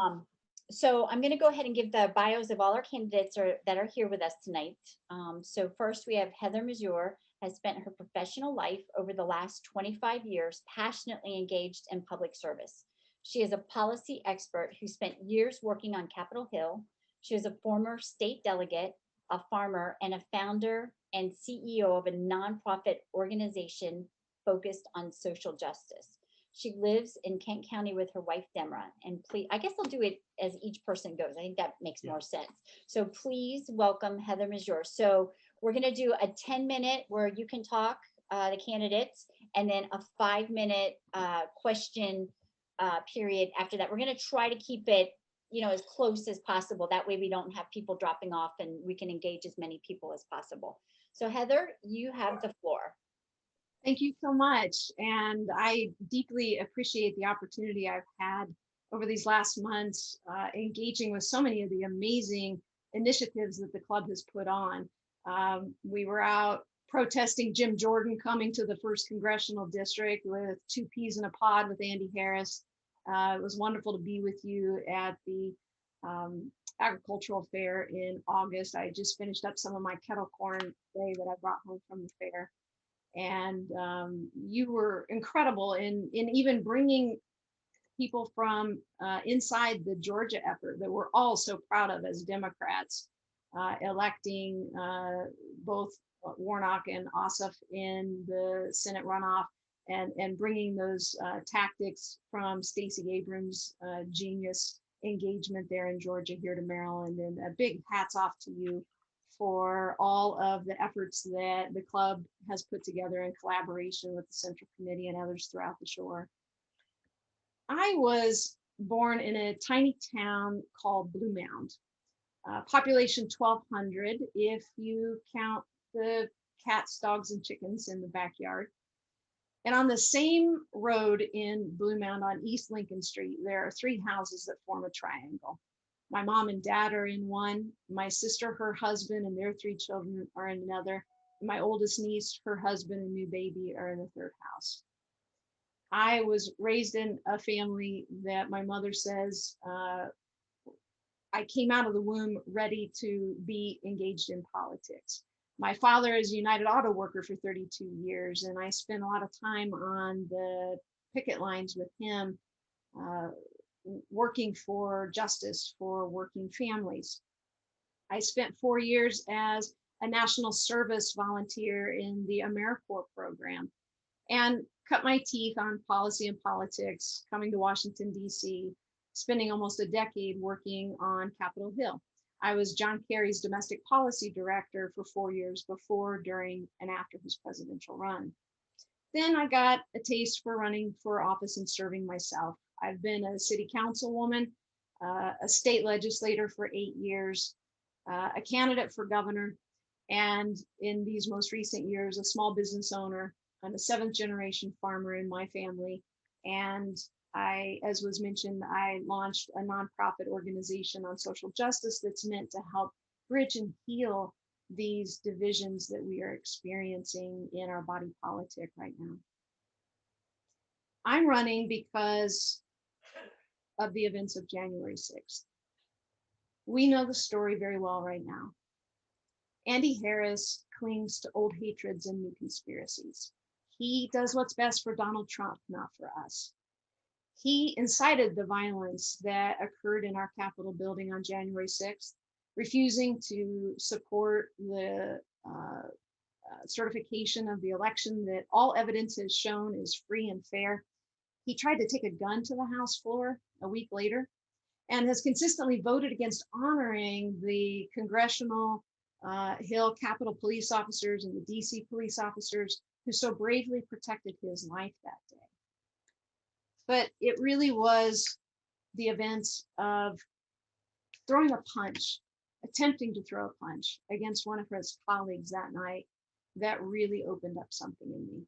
Um, so I'm going to go ahead and give the bios of all our candidates that are here with us tonight. So first we have Heather Mizeur, has spent her professional life over the last 25 years passionately engaged in public service. She is a policy expert who spent years working on Capitol Hill. She is a former state delegate, a farmer, and a founder and CEO of a nonprofit organization focused on social justice. She lives in Kent County with her wife, Demra. And please, I guess I'll do it as each person goes. I think that makes more sense. So please welcome Heather Mizeur. So we're going to do a 10-minute where you can talk, the candidates, and then a 5-minute question period after that. We're going to try to keep it, as close as possible. That way we don't have people dropping off and we can engage as many people as possible. So Heather, you have the floor. Thank you so much. And I deeply appreciate the opportunity I've had over these last months, engaging with so many of the amazing initiatives that the club has put on. We were out protesting Jim Jordan coming to the 1st Congressional District with 2 peas in a pod with Andy Harris. It was wonderful to be with you at the agricultural fair in August. I just finished up some of my kettle corn today that I brought home from the fair. And you were incredible in even bringing people from inside the Georgia effort that we're all so proud of as Democrats, electing both Warnock and Ossoff in the Senate runoff, and bringing those tactics from Stacey Abrams' genius engagement there in Georgia here to Maryland. And a big hats off to you for all of the efforts that the club has put together in collaboration with the Central Committee and others throughout the shore. I was born in a tiny town called Blue Mound, population 1,200 if you count the cats, dogs, and chickens in the backyard. And on the same road in Blue Mound on East Lincoln Street, there are 3 houses that form a triangle. My mom and dad are in one. My sister, her husband, and their 3 children are in another. My oldest niece, her husband, and new baby are in the 3rd house. I was raised in a family that my mother says I came out of the womb ready to be engaged in politics. My father is a United Auto Worker for 32 years, and I spent a lot of time on the picket lines with him, working for justice for working families. I spent 4 years as a national service volunteer in the AmeriCorps program and cut my teeth on policy and politics, coming to Washington, D.C., spending almost a decade working on Capitol Hill. I was John Kerry's domestic policy director for 4 years before, during, and after his presidential run. Then I got a taste for running for office and serving myself. I've been a city councilwoman, a state legislator for 8 years, a candidate for governor, and in these most recent years, a small business owner. I'm a 7th generation farmer in my family. And as was mentioned, I launched a nonprofit organization on social justice that's meant to help bridge and heal these divisions that we are experiencing in our body politic right now. I'm running because of the events of January 6th. We know the story very well right now. Andy Harris clings to old hatreds and new conspiracies. He does what's best for Donald Trump, not for us. He incited the violence that occurred in our Capitol building on January 6th, refusing to support the certification of the election that all evidence has shown is free and fair. He tried to take a gun to the House floor a week later and has consistently voted against honoring the Congressional Hill Capitol police officers and the DC police officers who so bravely protected his life that day. But it really was the events of throwing a punch, attempting to throw a punch against one of his colleagues that night that really opened up something in me.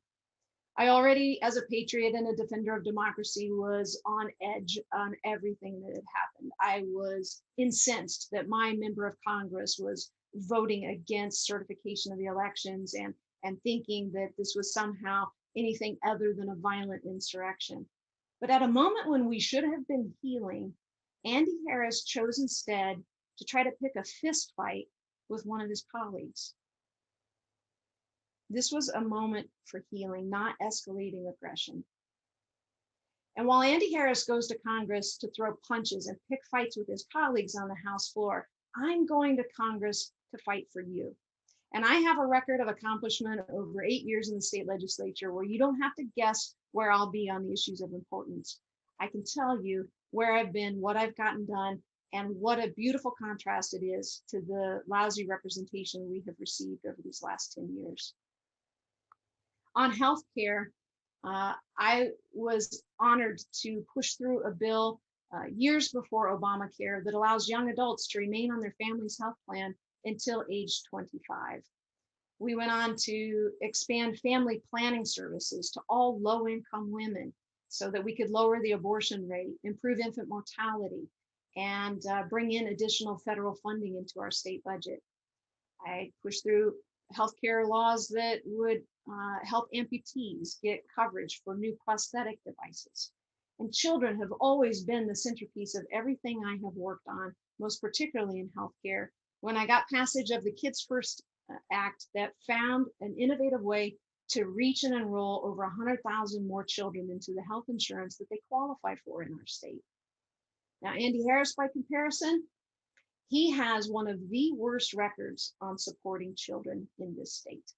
I already, as a patriot and a defender of democracy, was on edge on everything that had happened. I was incensed that my member of Congress was voting against certification of the elections and thinking that this was somehow anything other than a violent insurrection. But at a moment when we should have been healing, Andy Harris chose instead to try to pick a fist fight with one of his colleagues. This was a moment for healing, not escalating aggression. And while Andy Harris goes to Congress to throw punches and pick fights with his colleagues on the House floor, I'm going to Congress to fight for you. And I have a record of accomplishment over 8 years in the state legislature where you don't have to guess where I'll be on the issues of importance. I can tell you where I've been, what I've gotten done, and what a beautiful contrast it is to the lousy representation we have received over these last 10 years. On healthcare, I was honored to push through a bill years before Obamacare that allows young adults to remain on their family's health plan until age 25. We went on to expand family planning services to all low-income women so that we could lower the abortion rate, improve infant mortality, and bring in additional federal funding into our state budget. I pushed through healthcare laws that would help amputees get coverage for new prosthetic devices. And children have always been the centerpiece of everything I have worked on, most particularly in healthcare. When I got passage of the Kids First Act that found an innovative way to reach and enroll over 100,000 more children into the health insurance that they qualify for in our state. Now, Andy Harris, by comparison, he has one of the worst records on supporting children in this state.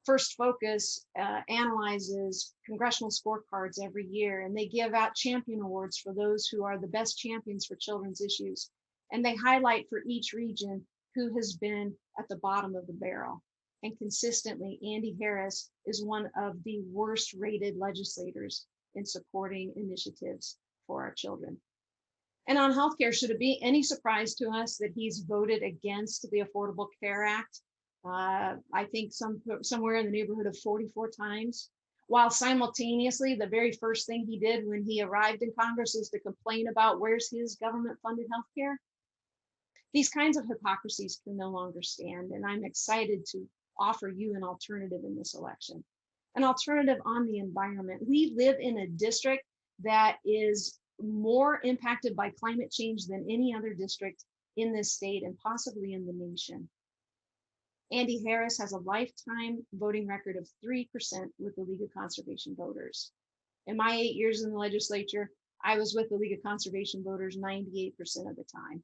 First Focus analyzes congressional scorecards every year, and they give out champion awards for those who are the best champions for children's issues. And they highlight for each region who has been at the bottom of the barrel. And consistently, Andy Harris is one of the worst rated legislators in supporting initiatives for our children. And on healthcare, should it be any surprise to us that he's voted against the Affordable Care Act? I think somewhere in the neighborhood of 44 times, while simultaneously the very first thing he did when he arrived in Congress is to complain about where's his government funded healthcare. These kinds of hypocrisies can no longer stand, and I'm excited to offer you an alternative in this election, an alternative on the environment. We live in a district that is more impacted by climate change than any other district in this state and possibly in the nation. Andy Harris has a lifetime voting record of 3% with the League of Conservation Voters. In my 8 years in the legislature, I was with the League of Conservation Voters 98% of the time.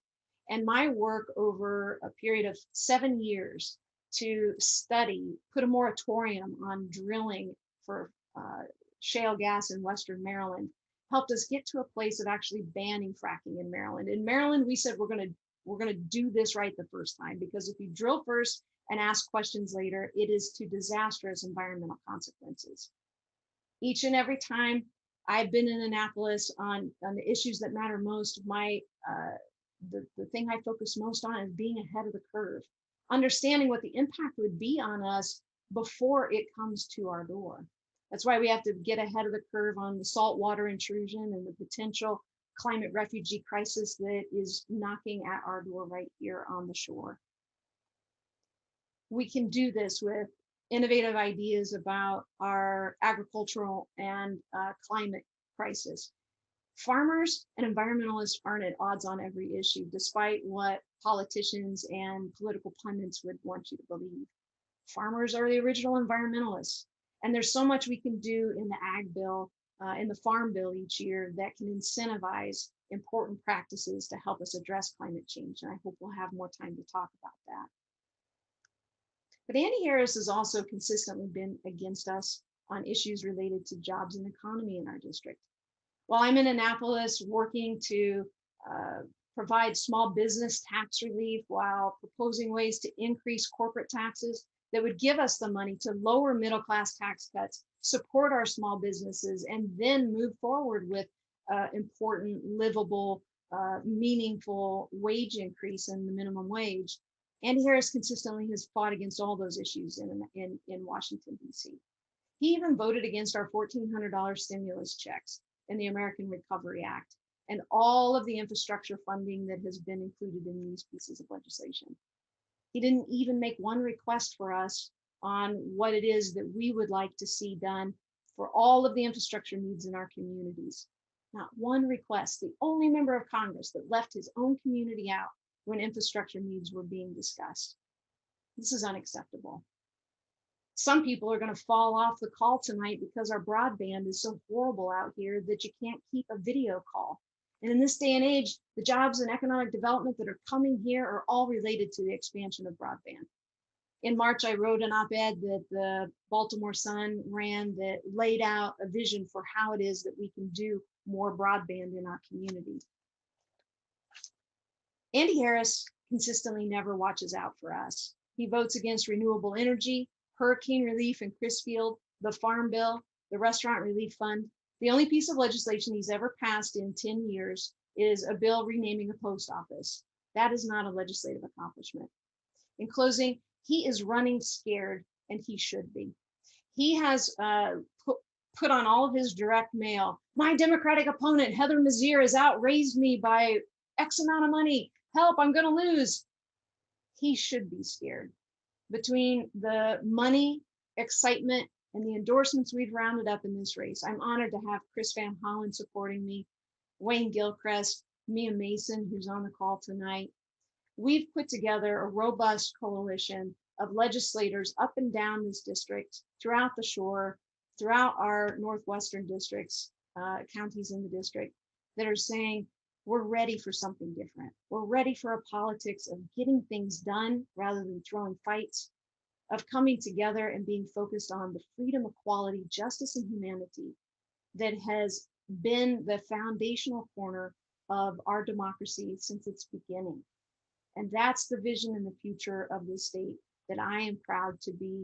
And my work over a period of 7 years to study, put a moratorium on drilling for shale gas in Western Maryland, helped us get to a place of actually banning fracking in Maryland. In Maryland, we said we're going to do this right the first time, because if you drill first and ask questions later, it is to disastrous environmental consequences. Each and every time I've been in Annapolis on the issues that matter most, the thing I focus most on is being ahead of the curve, understanding what the impact would be on us before it comes to our door. That's why we have to get ahead of the curve on the saltwater intrusion and the potential climate refugee crisis that is knocking at our door right here on the shore. We can do this with innovative ideas about our agricultural and climate crisis. Farmers and environmentalists aren't at odds on every issue, despite what politicians and political pundits would want you to believe. Farmers are the original environmentalists. And there's so much we can do in the ag bill, in the farm bill each year that can incentivize important practices to help us address climate change. And I hope we'll have more time to talk about that. But Andy Harris has also consistently been against us on issues related to jobs and economy in our district. While I'm in Annapolis working to provide small business tax relief while proposing ways to increase corporate taxes that would give us the money to lower middle-class tax cuts, support our small businesses, and then move forward with important, livable, meaningful wage increase in the minimum wage. Andy Harris consistently has fought against all those issues in Washington, D.C. He even voted against our $1,400 stimulus checks in the American Recovery Act and all of the infrastructure funding that has been included in these pieces of legislation. He didn't even make one request for us on what it is that we would like to see done for all of the infrastructure needs in our communities. Not one request. The only member of Congress that left his own community out when infrastructure needs were being discussed. This is unacceptable. Some people are going to fall off the call tonight because our broadband is so horrible out here that you can't keep a video call. And in this day and age, the jobs and economic development that are coming here are all related to the expansion of broadband. In March, I wrote an op-ed that the Baltimore Sun ran that laid out a vision for how it is that we can do more broadband in our community. Andy Harris consistently never watches out for us. He votes against renewable energy, hurricane relief in Crisfield, the Farm Bill, the Restaurant Relief Fund. The only piece of legislation he's ever passed in 10 years is a bill renaming a post office. That is not a legislative accomplishment. In closing, he is running scared, and he should be. He has put on all of his direct mail. My Democratic opponent, Heather Mizeur, has outraised me by X amount of money. Help, I'm going to lose. He should be scared. Between the money, excitement, and the endorsements we've rounded up in this race, I'm honored to have Chris Van Hollen supporting me, Wayne Gilchrist, Mia Mason, who's on the call tonight. We've put together a robust coalition of legislators up and down this district, throughout the shore, throughout our northwestern districts, counties in the district, that are saying, we're ready for something different. We're ready for a politics of getting things done rather than throwing fights, of coming together and being focused on the freedom, equality, justice, and humanity that has been the foundational corner of our democracy since its beginning. And that's the vision and the future of this state that I am proud to be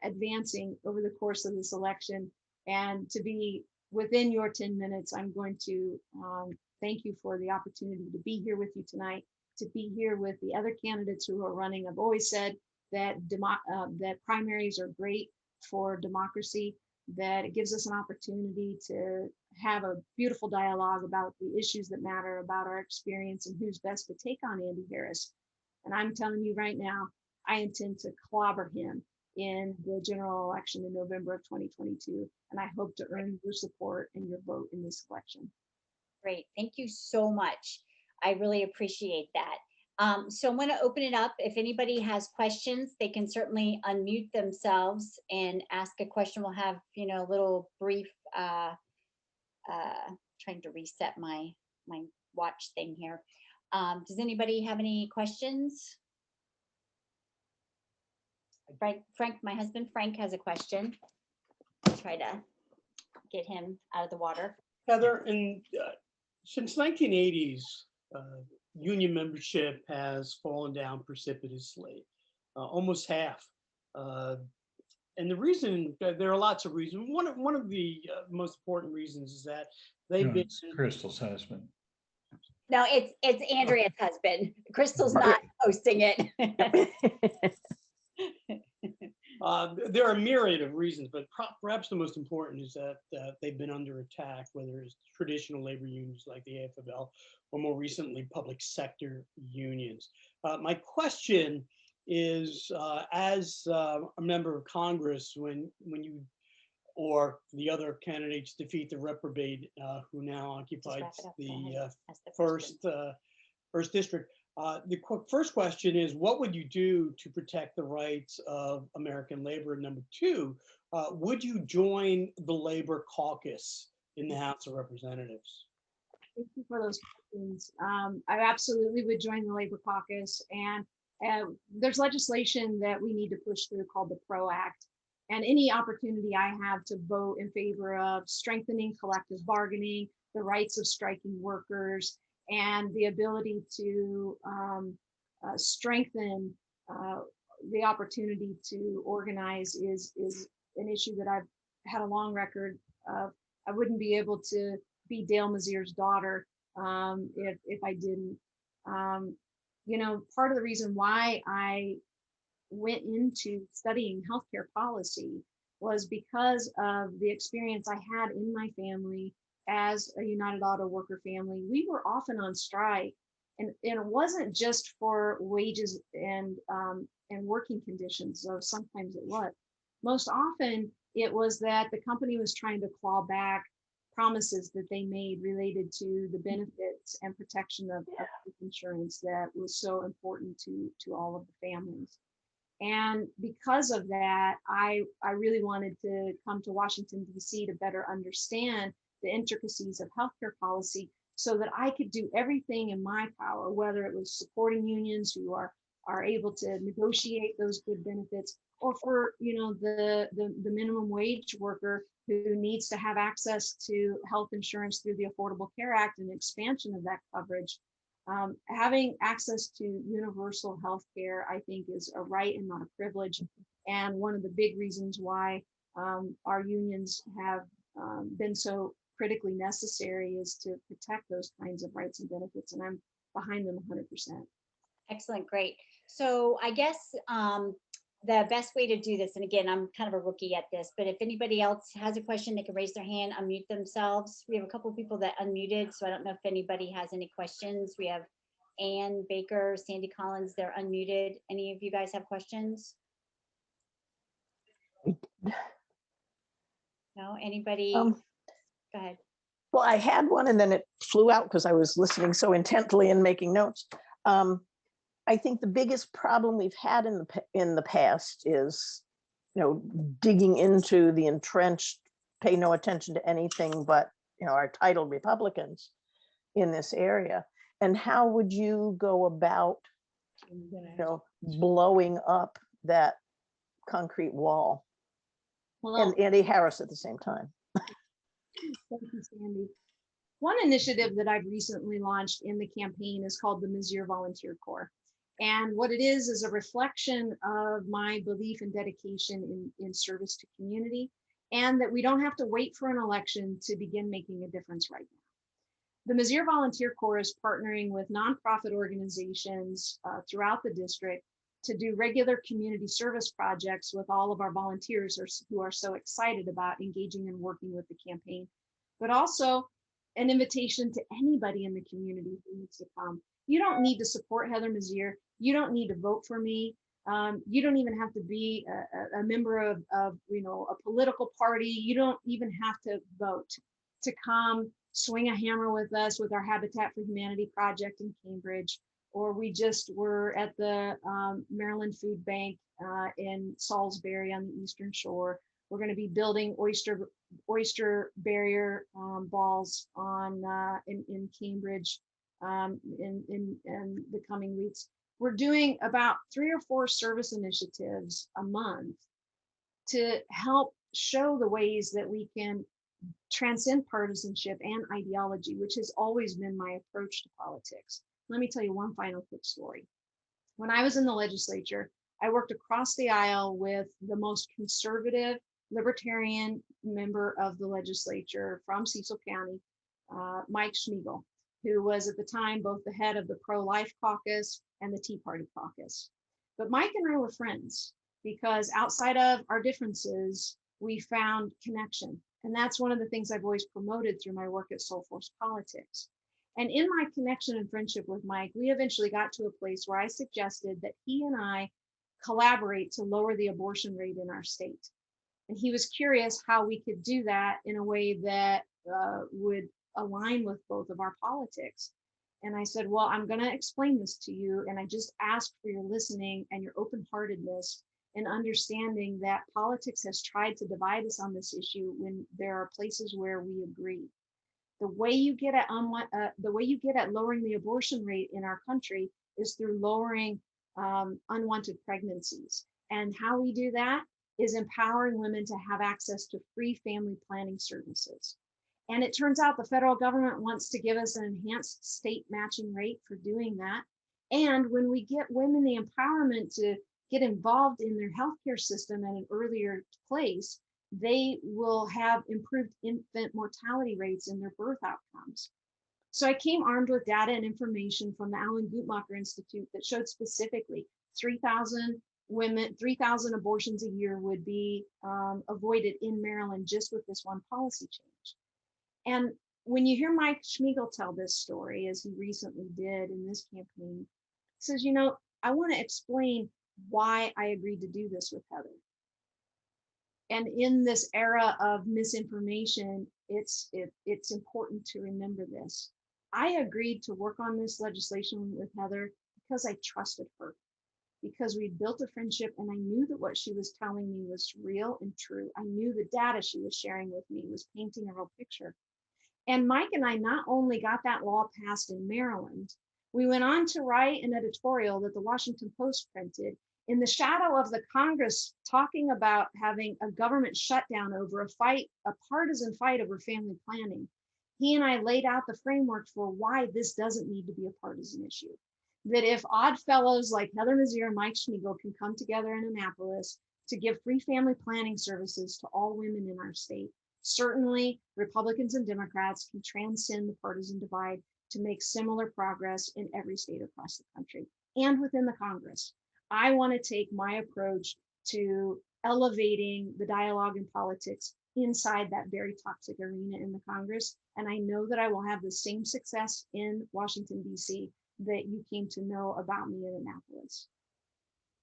advancing over the course of this election. And to be within your 10 minutes, I'm going to thank you for the opportunity to be here with you tonight, to be here with the other candidates who are running. I've always said that that primaries are great for democracy, that it gives us an opportunity to have a beautiful dialogue about the issues that matter, about our experience, and who's best to take on Andy Harris. And I'm telling you right now, I intend to clobber him in the general election in November of 2022. And I hope to earn your support and your vote in this election. Great. Thank you so much. I really appreciate that. So I'm going to open it up. If anybody has questions, they can certainly unmute themselves and ask a question. We'll have, a little brief, trying to reset my watch thing here. Does anybody have any questions? Frank, my husband Frank has a question. I'll try to get him out of the water. Heather, since 1980s, union membership has fallen down precipitously, almost half. And the reason, there are lots of reasons. One of the most important reasons is that they've been Crystal's husband. No, it's Andrea's husband. Crystal's not hosting it. There are a myriad of reasons, but perhaps the most important is that they've been under attack, whether it's traditional labor unions like the AFL or more recently public sector unions. My question is, as a member of Congress, when you or the other candidates defeat the reprobate who now occupies the first district, the first question is, what would you do to protect the rights of American labor? Number two, would you join the Labor Caucus in the House of Representatives? Thank you for those questions. I absolutely would join the Labor Caucus, and there's legislation that we need to push through called the PRO Act. And any opportunity I have to vote in favor of strengthening collective bargaining, the rights of striking workers, and the ability to strengthen the opportunity to organize is an issue that I've had a long record of. I wouldn't be able to be Dale Mizeur's daughter if I didn't. Part of the reason why I went into studying healthcare policy was because of the experience I had in my family as a United Auto Worker family. We were often on strike, and it wasn't just for wages and working conditions, though sometimes it was. Most often it was that the company was trying to claw back promises that they made related to the benefits and protection of health insurance that was so important to all of the families. And because of that, I really wanted to come to Washington, D.C. to better understand the intricacies of healthcare policy so that I could do everything in my power, whether it was supporting unions who are able to negotiate those good benefits, or for the minimum wage worker who needs to have access to health insurance through the Affordable Care Act and expansion of that coverage. Having access to universal health care, I think, is a right and not a privilege. And one of the big reasons why our unions have been so critically necessary is to protect those kinds of rights and benefits. And I'm behind them 100%. Excellent, great. So I guess the best way to do this, and again, I'm kind of a rookie at this, but if anybody else has a question, they can raise their hand, unmute themselves. We have a couple of people that unmuted, so I don't know if anybody has any questions. We have Ann Baker, Sandy Collins, they're unmuted. Any of you guys have questions? No, anybody? Um, Go ahead. Well, I had one and then it flew out because I was listening so intently and making notes. I think the biggest problem we've had in the past is, digging into the entrenched, pay no attention to anything but, our titled Republicans in this area. And how would you go about, blowing up that concrete wall? Well, And Andy Harris at the same time. thank you, Sandy. One initiative that I've recently launched in the campaign is called the Mizeur Volunteer Corps. And what it is a reflection of my belief and dedication in service to community, and that we don't have to wait for an election to begin making a difference right now. The Mizeur Volunteer Corps is partnering with nonprofit organizations throughout the district to do regular community service projects with all of our volunteers who are so excited about engaging and working with the campaign, but also an invitation to anybody in the community who needs to come. You don't need to support Heather Mizeur. You don't need to vote for me. You don't even have to be a member of a political party. You don't even have to vote to come swing a hammer with us with our Habitat for Humanity project in Cambridge, or we just were at the Maryland Food Bank in Salisbury on the Eastern Shore. We're going to be building oyster barrier balls in Cambridge in the coming weeks. We're doing about 3 or 4 service initiatives a month to help show the ways that we can transcend partisanship and ideology, which has always been my approach to politics. Let me tell you one final quick story. When I was in the legislature, I worked across the aisle with the most conservative libertarian member of the legislature from Cecil County, Mike Schmiegel, who was at the time both the head of the pro-life caucus and the Tea Party caucus. But Mike and I were friends because outside of our differences, we found connection. And that's one of the things I've always promoted through my work at Soul Force Politics. And in my connection and friendship with Mike, we eventually got to a place where I suggested that he and I collaborate to lower the abortion rate in our state. And he was curious how we could do that in a way that would align with both of our politics. And I said, well, I'm going to explain this to you. And I just ask for your listening and your open-heartedness and understanding that politics has tried to divide us on this issue when there are places where we agree. The way you get at lowering the abortion rate in our country is through lowering unwanted pregnancies. And how we do that is empowering women to have access to free family planning services. And it turns out the federal government wants to give us an enhanced state matching rate for doing that. And when we get women the empowerment to get involved in their healthcare system at an earlier place, they will have improved infant mortality rates in their birth outcomes. So I came armed with data and information from the Alan Guttmacher Institute that showed specifically 3,000 abortions a year would be avoided in Maryland just with this one policy change. And when you hear Mike Schmiegel tell this story, as he recently did in this campaign, he says, I want to explain why I agreed to do this with Heather. And in this era of misinformation, it's important to remember this. I agreed to work on this legislation with Heather because I trusted her, because we built a friendship and I knew that what she was telling me was real and true. I knew the data she was sharing with me was painting a real picture. And Mike and I not only got that law passed in Maryland, we went on to write an editorial that the Washington Post printed in the shadow of the Congress talking about having a government shutdown over a partisan fight over family planning. He and I laid out the framework for why this doesn't need to be a partisan issue. That if odd fellows like Heather Mizeur and Mike Schmiegel can come together in Annapolis to give free family planning services to all women in our state, certainly Republicans and Democrats can transcend the partisan divide to make similar progress in every state across the country and within the Congress. I want to take my approach to elevating the dialogue in politics inside that very toxic arena in the Congress. And I know that I will have the same success in Washington, D.C. that you came to know about me in Annapolis.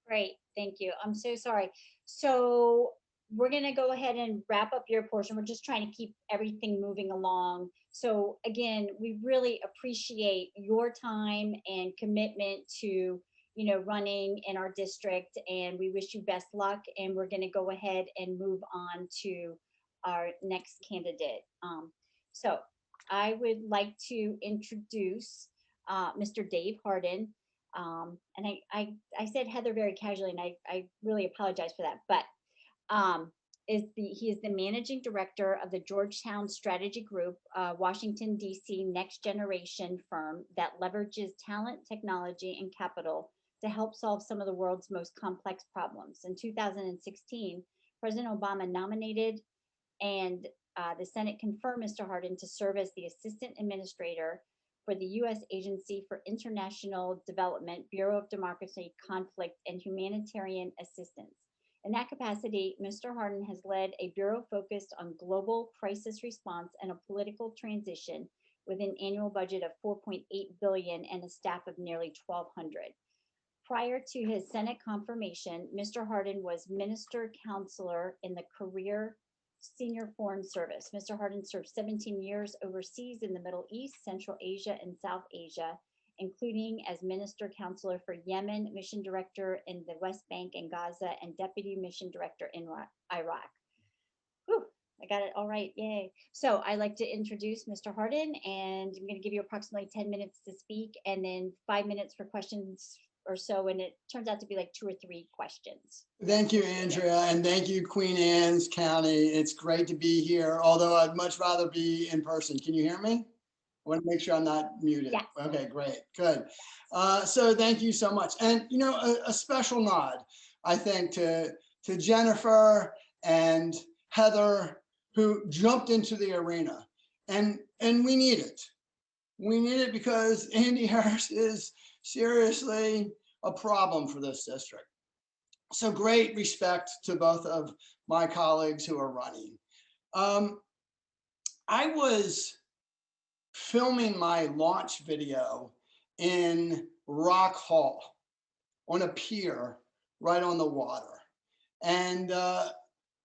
Great, thank you. I'm so sorry. So we're gonna go ahead and wrap up your portion. We're just trying to keep everything moving along. So again, we really appreciate your time and commitment to, running in our district, and we wish you best luck. And we're gonna go ahead and move on to our next candidate. So I would like to introduce Mr. Dave Harden. And I said Heather very casually, and I really apologize for that. But he is the managing director of the Georgetown Strategy Group, Washington D.C. next generation firm that leverages talent, technology, and capital to help solve some of the world's most complex problems. In 2016, President Obama nominated and the Senate confirmed Mr. Harden to serve as the assistant administrator for the U.S. Agency for International Development, Bureau of Democracy, Conflict, and Humanitarian Assistance. In that capacity, Mr. Harden has led a bureau focused on global crisis response and a political transition with an annual budget of $4.8 billion and a staff of nearly 1,200. Prior to his Senate confirmation, Mr. Harden was Minister Counselor in the Career Senior Foreign Service. Mr. Harden served 17 years overseas in the Middle East, Central Asia, and South Asia, including as Minister Counselor for Yemen, Mission Director in the West Bank and Gaza, and Deputy Mission Director in Iraq. Whew, I got it all right, yay. So I'd like to introduce Mr. Harden, and I'm gonna give you approximately 10 minutes to speak, and then 5 minutes for questions or so, and it turns out to be like 2 or 3 questions. Thank you, Andrea, and thank you, Queen Anne's County. It's great to be here, although I'd much rather be in person. Can you hear me? I want to make sure I'm not muted. Yes. Okay, great, good. So thank you so much. And a special nod, I think, to Jennifer and Heather, who jumped into the arena. And we need it. We need it because Andy Harris is seriously a problem for this district. So great respect to both of my colleagues who are running. I was filming my launch video in Rock Hall on a pier right on the water. And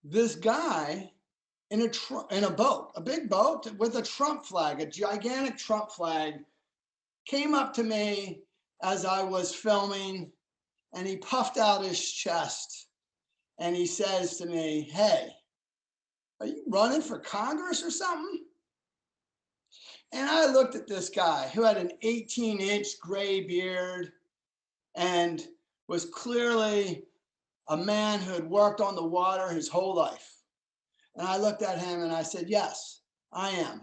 this guy in a boat, a big boat with a Trump flag, a gigantic Trump flag, came up to me as I was filming, and he puffed out his chest and he says to me, "Hey, are you running for Congress or something?" And I looked at this guy who had an 18-inch gray beard and was clearly a man who had worked on the water his whole life. And I looked at him and I said, "Yes, I am.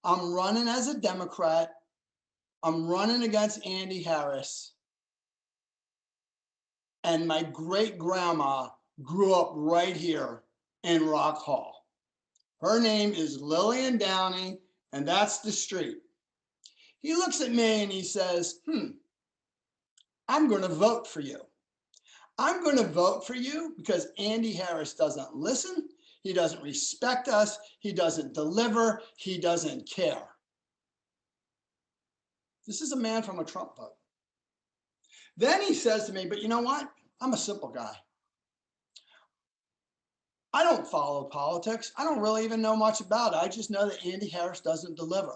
I'm running as a Democrat. I'm running against Andy Harris. And my great grandma grew up right here in Rock Hall. Her name is Lillian Downey, and that's the street." He looks at me and he says, "I'm going to vote for you. I'm going to vote for you because Andy Harris doesn't listen. He doesn't respect us. He doesn't deliver. He doesn't care." This is a man from a Trump vote. Then he says to me, "But you know what? I'm a simple guy. I don't follow politics. I don't really even know much about it. I just know that Andy Harris doesn't deliver.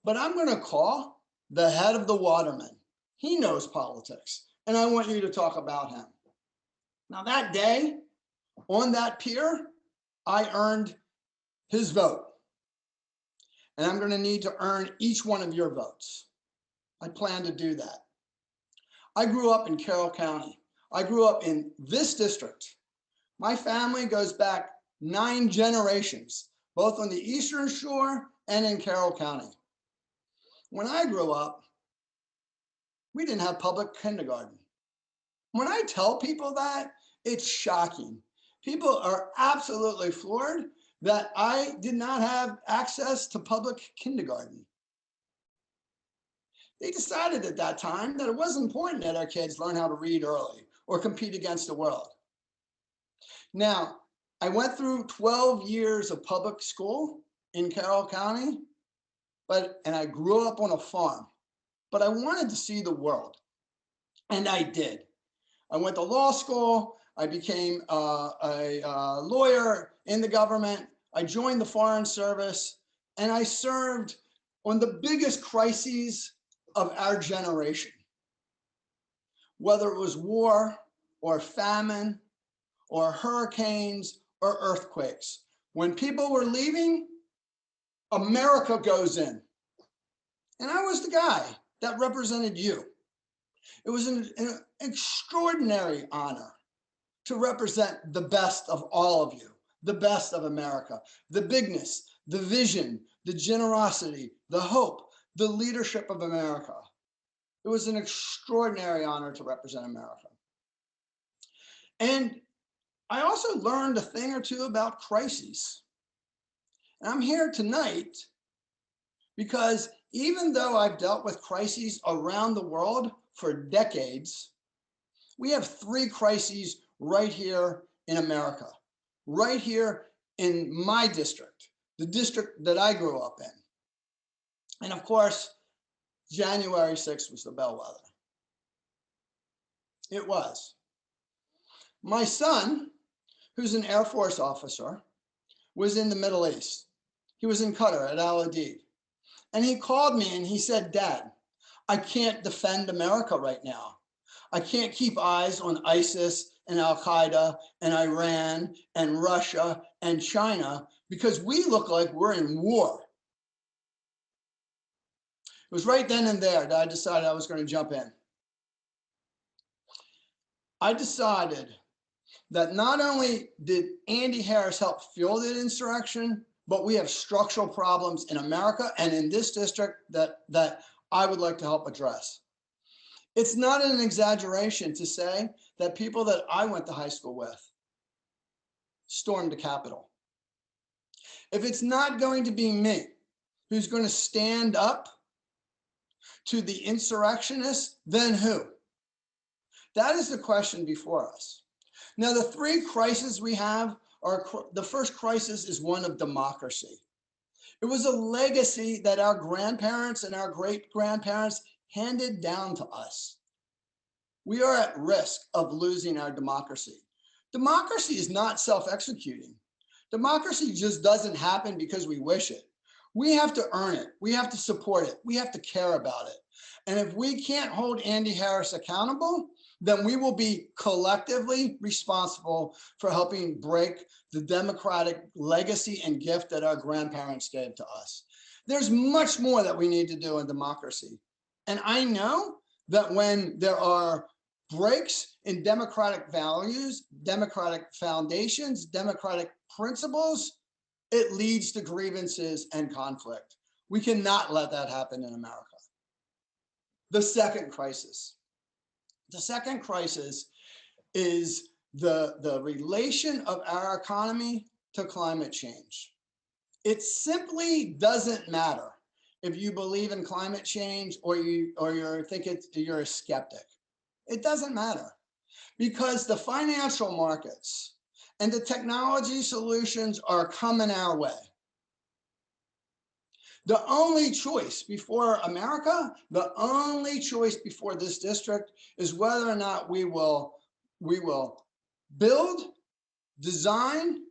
But I'm going to call the head of the Watermen. He knows politics, and I want you to talk about him. Now, that day on that pier, I earned his vote, and I'm going to need to earn each one of your votes. I plan to do that. I grew up in Carroll County. I grew up in this district. My family goes back 9 generations, both on the Eastern Shore and in Carroll County. When I grew up, we didn't have public kindergarten. When I tell people that, it's shocking. People are absolutely floored that I did not have access to public kindergarten. They decided at that time that it wasn't important that our kids learn how to read early or compete against the world. Now, I went through 12 years of public school in Carroll County, and I grew up on a farm, but I wanted to see the world, and I did. I went to law school. I became a lawyer in the government. I joined the Foreign Service, and I served on the biggest crises of our generation, whether it was war or famine or hurricanes or earthquakes. When people were leaving, America goes in. And I was the guy that represented you. It was an extraordinary honor to represent the best of all of you, the best of America, the bigness, the vision, the generosity, the hope, the leadership of America. It was an extraordinary honor to represent America. And I also learned a thing or two about crises. And I'm here tonight because even though I've dealt with crises around the world for decades, we have 3 crises right here in America, right here in my district, the district that I grew up in. And of course, January 6th was the bellwether. It was. My son, who's an Air Force officer, was in the Middle East. He was in Qatar at Al Udeid. And he called me and he said, "Dad, I can't defend America right now. I can't keep eyes on ISIS and Al Qaeda and Iran and Russia and China because we look like we're in war." It was right then and there that I decided I was going to jump in. I decided that not only did Andy Harris help fuel the insurrection, but we have structural problems in America and in this district that I would like to help address. It's not an exaggeration to say that people that I went to high school with stormed the Capitol. If it's not going to be me who's going to stand up to the insurrectionists, then who? That is the question before us. Now, the 3 crises we have are, the first crisis is one of democracy. It was a legacy that our grandparents and our great-grandparents handed down to us. We are at risk of losing our democracy. Democracy is not self-executing. Democracy just doesn't happen because we wish it. We have to earn it. We have to support it. We have to care about it. And if we can't hold Andy Harris accountable, then we will be collectively responsible for helping break the democratic legacy and gift that our grandparents gave to us. There's much more that we need to do in democracy. And I know that when there are breaks in democratic values, democratic foundations, democratic principles, it leads to grievances and conflict. We cannot let that happen in America. The second crisis. The second crisis is the relation of our economy to climate change. It simply doesn't matter if you believe in climate change or you're a skeptic. It doesn't matter because the financial markets and the technology solutions are coming our way. The only choice before America, the only choice before this district is whether or not we will build design,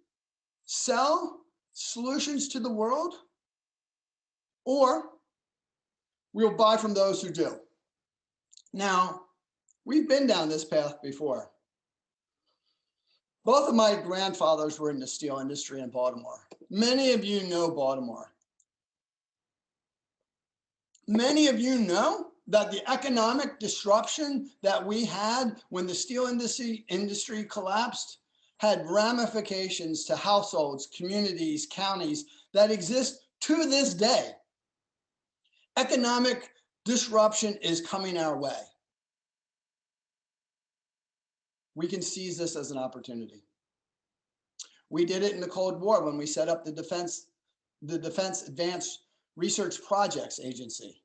sell solutions to the world, or we'll buy from those who do. Now, we've been down this path before. Both of my grandfathers were in the steel industry in Baltimore. Many of you know Baltimore. Many of you know that the economic disruption that we had when the steel industry collapsed had ramifications to households, communities, counties that exist to this day. Economic disruption is coming our way. We can seize this as an opportunity. We did it in the Cold War when we set up the Defense Advanced Research Projects Agency.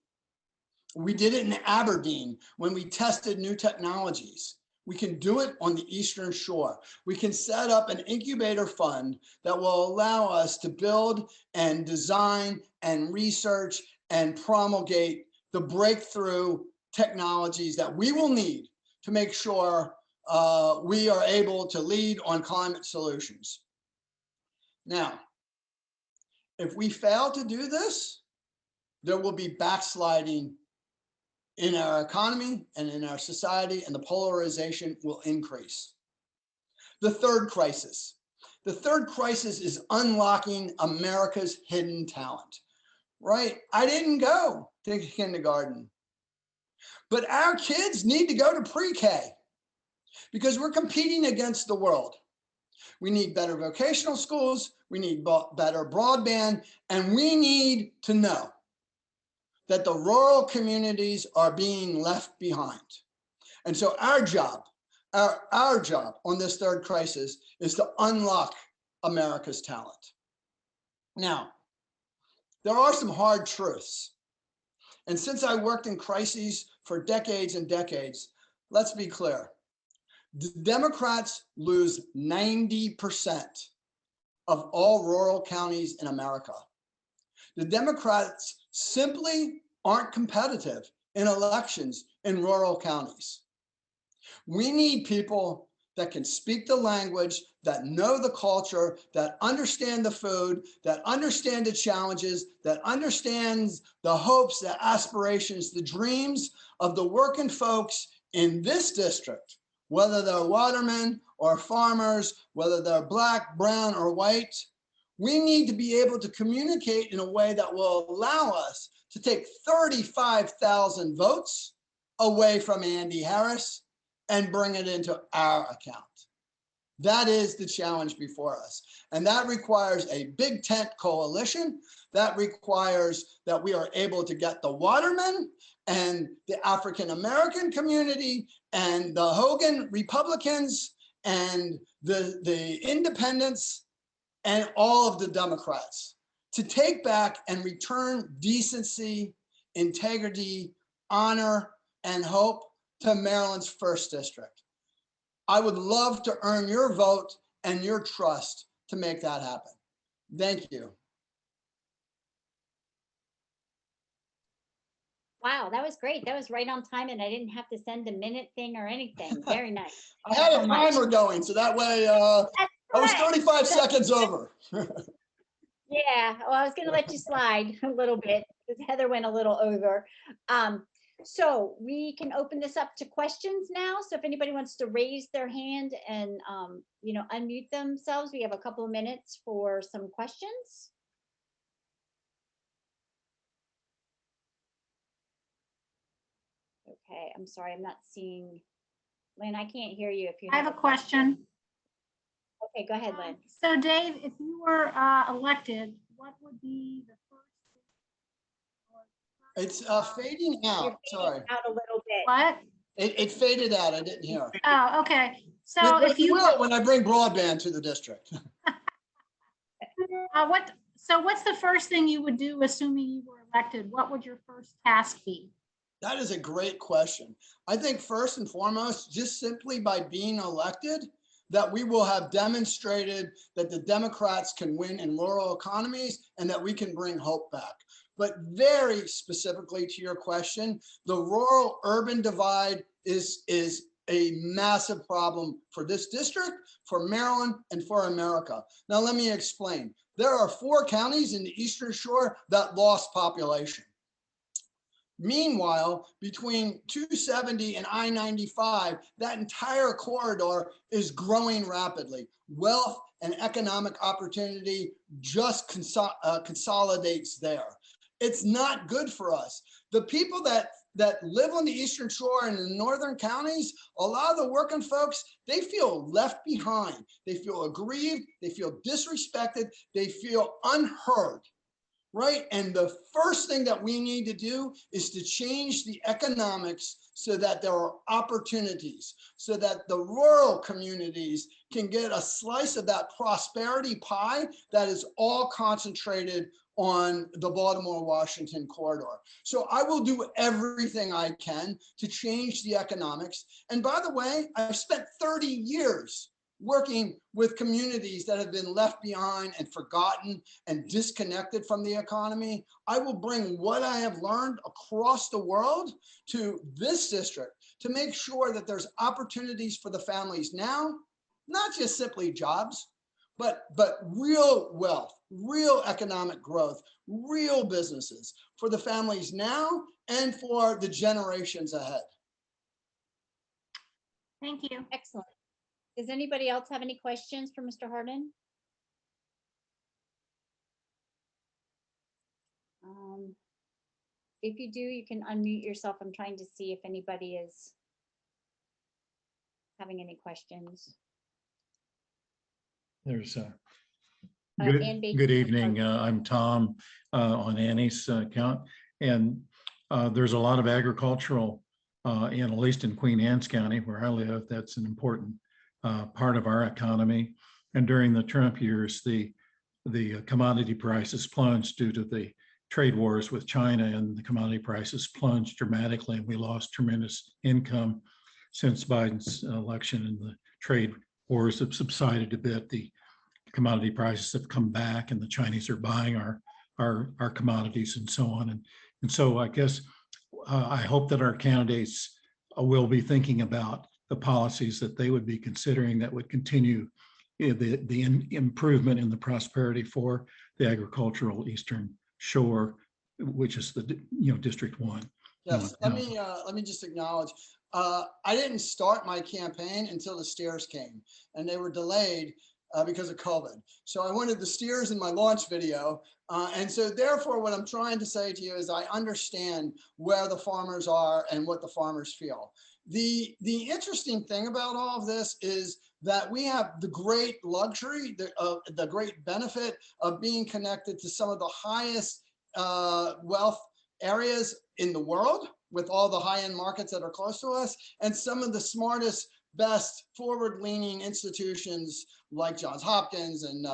We did it in Aberdeen when we tested new technologies. We can do it on the Eastern Shore. We can set up an incubator fund that will allow us to build and design and research and promulgate the breakthrough technologies that we will need to make sure we are able to lead on climate solutions. Now, if we fail to do this, there will be backsliding in our economy and in our society, and the polarization will increase. The third crisis. The third crisis is unlocking America's hidden talent, right? I didn't go to kindergarten, but our kids need to go to pre-K because we're competing against the world. We need better vocational schools, we need better broadband, and we need to know that the rural communities are being left behind. And so our job on this third crisis is to unlock America's talent. Now, there are some hard truths. And since I worked in crises for decades and decades, let's be clear. The Democrats lose 90% of all rural counties in America. The Democrats simply aren't competitive in elections in rural counties. We need people that can speak the language, that know the culture, that understand the food, that understand the challenges, that understands the hopes, the aspirations, the dreams of the working folks in this district, whether they're watermen or farmers, whether they're black, brown, or white. We need to be able to communicate in a way that will allow us to take 35,000 votes away from Andy Harris and bring it into our account. That is the challenge before us. And that requires a big tent coalition. That requires that we are able to get the watermen and the African-American community and the Hogan Republicans and the independents and all of the Democrats to take back and return decency, integrity, honor, and hope to Maryland's first district. I would love to earn your vote and your trust to make that happen. Thank you. Wow, that was great. That was right on time, and I didn't have to send a minute thing or anything. Very nice. I had a timer going, so that way I was 35 seconds over. Yeah, well, I was going to let you slide a little bit because Heather went a little over. So we can open this up to questions now. So if anybody wants to raise their hand and unmute themselves, we have a couple of minutes for some questions. Okay, I'm sorry, I'm not seeing. Lynn, I can't hear you if you I have a question. Okay, go ahead, Lynn. So Dave, if you were elected, what would be the first? It's fading out. You're Sorry. fading out a little bit. What? It faded out. I didn't hear. Oh, okay. So But if you will when I bring broadband to the district. what's the first thing you would do, assuming you were elected? What would your first task be? That is a great question. I think first and foremost, just simply by being elected, that we will have demonstrated that the Democrats can win in rural economies and that we can bring hope back. But very specifically to your question, the rural-urban divide is a massive problem for this district, for Maryland, and for America. Now, let me explain. There are 4 counties in the Eastern Shore that lost population. Meanwhile, between 270 and I-95, that entire corridor is growing rapidly. Wealth and economic opportunity just consolidates there. It's not good for us. The people that live on the Eastern Shore and in the northern counties, a lot of the working folks, they feel left behind. They feel aggrieved. They feel disrespected. They feel unheard. Right? And the first thing that we need to do is to change the economics so that there are opportunities, so that the rural communities can get a slice of that prosperity pie that is all concentrated on the Baltimore-Washington corridor. So I will do everything I can to change the economics. And by the way, I've spent 30 years working with communities that have been left behind and forgotten and disconnected from the economy. I will bring what I have learned across the world to this district to make sure that there's opportunities for the families now, not just simply jobs, but real wealth, real economic growth, real businesses for the families now and for the generations ahead. Thank you. Excellent. Does anybody else have any questions for Mr. Harden? If you do, you can unmute yourself. I'm trying to see if anybody is having any questions. There's Ann Baker. good evening. I'm Tom on Annie's account, and there's a lot of agricultural, at least in Queen Anne's County where I live, that's an important part of our economy. And during the Trump years, the commodity prices plunged due to the trade wars with China, and the commodity prices plunged dramatically, and we lost tremendous income. Since Biden's election and the trade wars have subsided a bit, the commodity prices have come back, and the Chinese are buying our commodities and so on. And so I guess I hope that our candidates will be thinking about the policies that they would be considering that would continue the improvement in the prosperity for the agricultural Eastern Shore, which is the District 1. Yes, let me just acknowledge. I didn't start my campaign until the steers came, and they were delayed because of COVID. So I wanted the steers in my launch video. And so therefore, what I'm trying to say to you is I understand where the farmers are and what the farmers feel. The interesting thing about all of this is that we have the great luxury, the great benefit of being connected to some of the highest wealth areas in the world, with all the high-end markets that are close to us, and some of the smartest, best forward-leaning institutions like Johns Hopkins and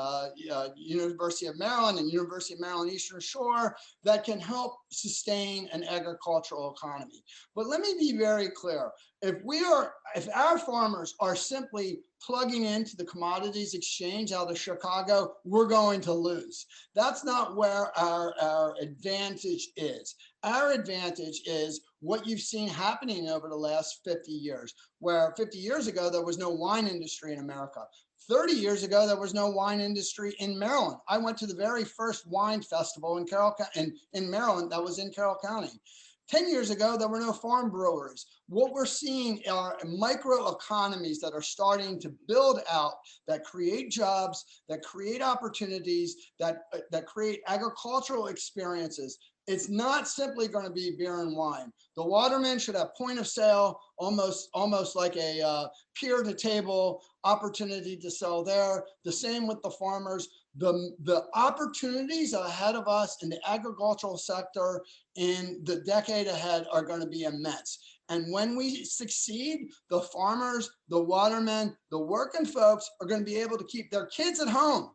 University of Maryland and University of Maryland Eastern Shore that can help sustain an agricultural economy. But let me be very clear. If our farmers are simply plugging into the commodities exchange out of Chicago, we're going to lose. That's not where our advantage is. Our advantage is what you've seen happening over the last 50 years, where 50 years ago, there was no wine industry in America. 30 years ago, there was no wine industry in Maryland. I went to the very first wine festival in Maryland that was in Carroll County. 10 years ago, there were no farm breweries. What we're seeing are micro economies that are starting to build out, that create jobs, that create opportunities, that create agricultural experiences. It's not simply going to be beer and wine. The watermen should have point of sale, almost like a peer to table opportunity to sell there. The same with the farmers. The opportunities ahead of us in the agricultural sector in the decade ahead are going to be immense. And when we succeed, the farmers, the watermen, the working folks are going to be able to keep their kids at home.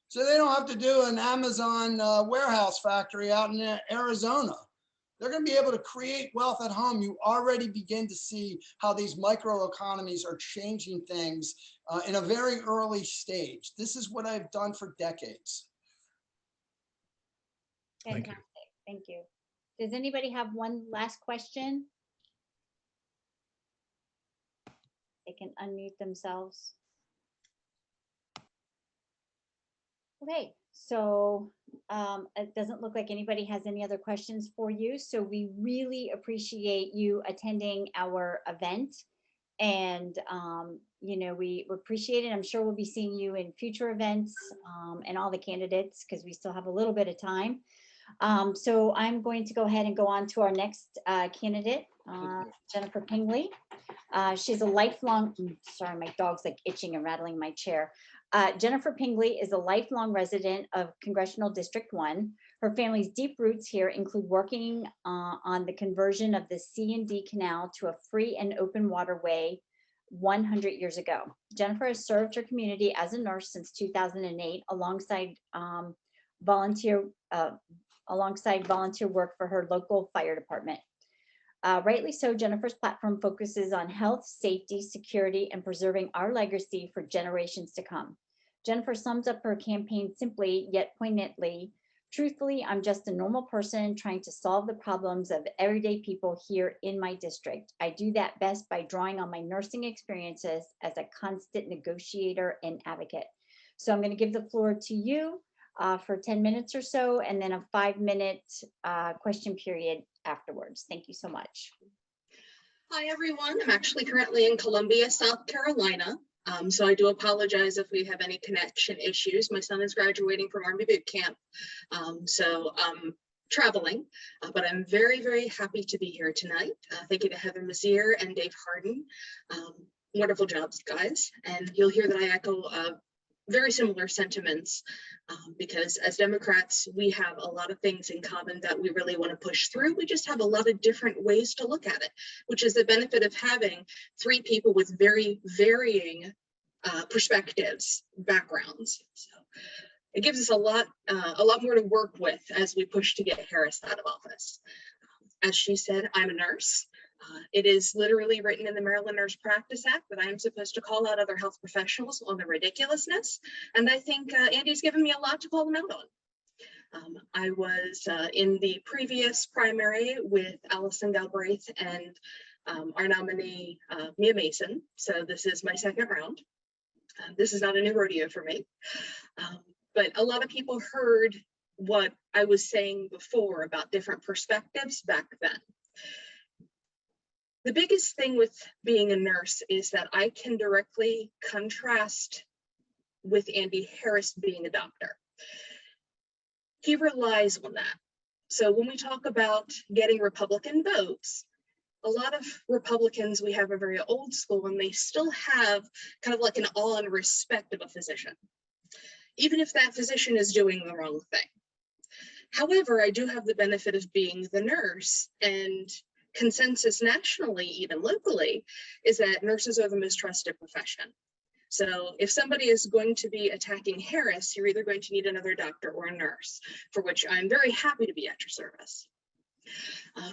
So they don't have to do an Amazon warehouse factory out in Arizona. They're going to be able to create wealth at home. You already begin to see how these micro economies are changing things in a very early stage. This is what I've done for decades. Fantastic. Thank you. Does anybody have one last question? they can unmute themselves. Okay, so it doesn't look like anybody has any other questions for you. So we really appreciate you attending our event. And, you know, we appreciate it. I'm sure we'll be seeing you in future events and all the candidates because we still have a little bit of time. So I'm going to go ahead and go on to our next candidate, Jennifer Pingley. She's a lifelong, sorry, my dog's like itching and rattling my chair. Jennifer Pingley is a lifelong resident of Congressional District 1. Her family's deep roots here include working on the conversion of the C&D Canal to a free and open waterway 100 years ago. Jennifer has served her community as a nurse since 2008 alongside volunteer work for her local fire department. Rightly so, Jennifer's platform focuses on health, safety, security, and preserving our legacy for generations to come. Jennifer sums up her campaign simply yet poignantly. Truthfully, I'm just a normal person trying to solve the problems of everyday people here in my district. I do that best by drawing on my nursing experiences as a constant negotiator and advocate. So I'm going to give the floor to you for 10 minutes or so, and then a 5-minute question period afterwards. Thank you so much. Hi, everyone. I'm actually currently in Columbia, South Carolina. So I do apologize if we have any connection issues. My son is graduating from Army boot camp. So I'm traveling, but I'm very, very happy to be here tonight. Thank you to Heather Mizeur and Dave Harden. Wonderful jobs, guys. And you'll hear that I echo very similar sentiments because as Democrats, we have a lot of things in common that we really want to push through. We just have a lot of different ways to look at it, which is the benefit of having 3 people with very varying perspectives, backgrounds. So it gives us a lot more to work with as we push to get Harris out of office. As she said, I'm a nurse. It is literally written in the Maryland Nurse Practice Act that I am supposed to call out other health professionals on the ridiculousness. And I think Andy's given me a lot to call them out on. I was in the previous primary with Allison Galbraith and our nominee, Mia Mason. So this is my 2nd round. This is not a new rodeo for me. But a lot of people heard what I was saying before about different perspectives back then. The biggest thing with being a nurse is that I can directly contrast with Andy Harris being a doctor. He relies on that. So when we talk about getting Republican votes, a lot of Republicans, we have a very old school and they still have kind of like an awe and respect of a physician, even if that physician is doing the wrong thing. However, I do have the benefit of being the nurse, and consensus nationally, even locally, is that nurses are the most trusted profession. So if somebody is going to be attacking Harris, you're either going to need another doctor or a nurse, for which I'm very happy to be at your service.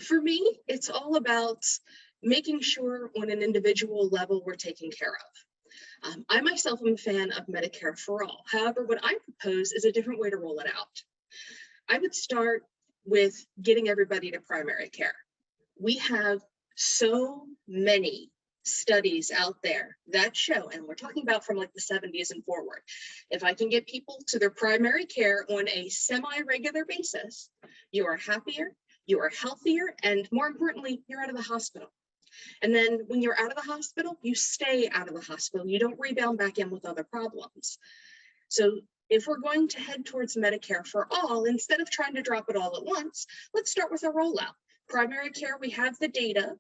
For me, it's all about making sure on an individual level we're taken care of. I myself am a fan of Medicare for all. However, what I propose is a different way to roll it out. I would start with getting everybody to primary care. We have so many studies out there that show, and we're talking about from like the 70s and forward, if I can get people to their primary care on a semi-regular basis, you are happier, you are healthier, and more importantly, you're out of the hospital. And then when you're out of the hospital, you stay out of the hospital. You don't rebound back in with other problems. So if we're going to head towards Medicare for all, instead of trying to drop it all at once, let's start with a rollout. Primary care, we have the data,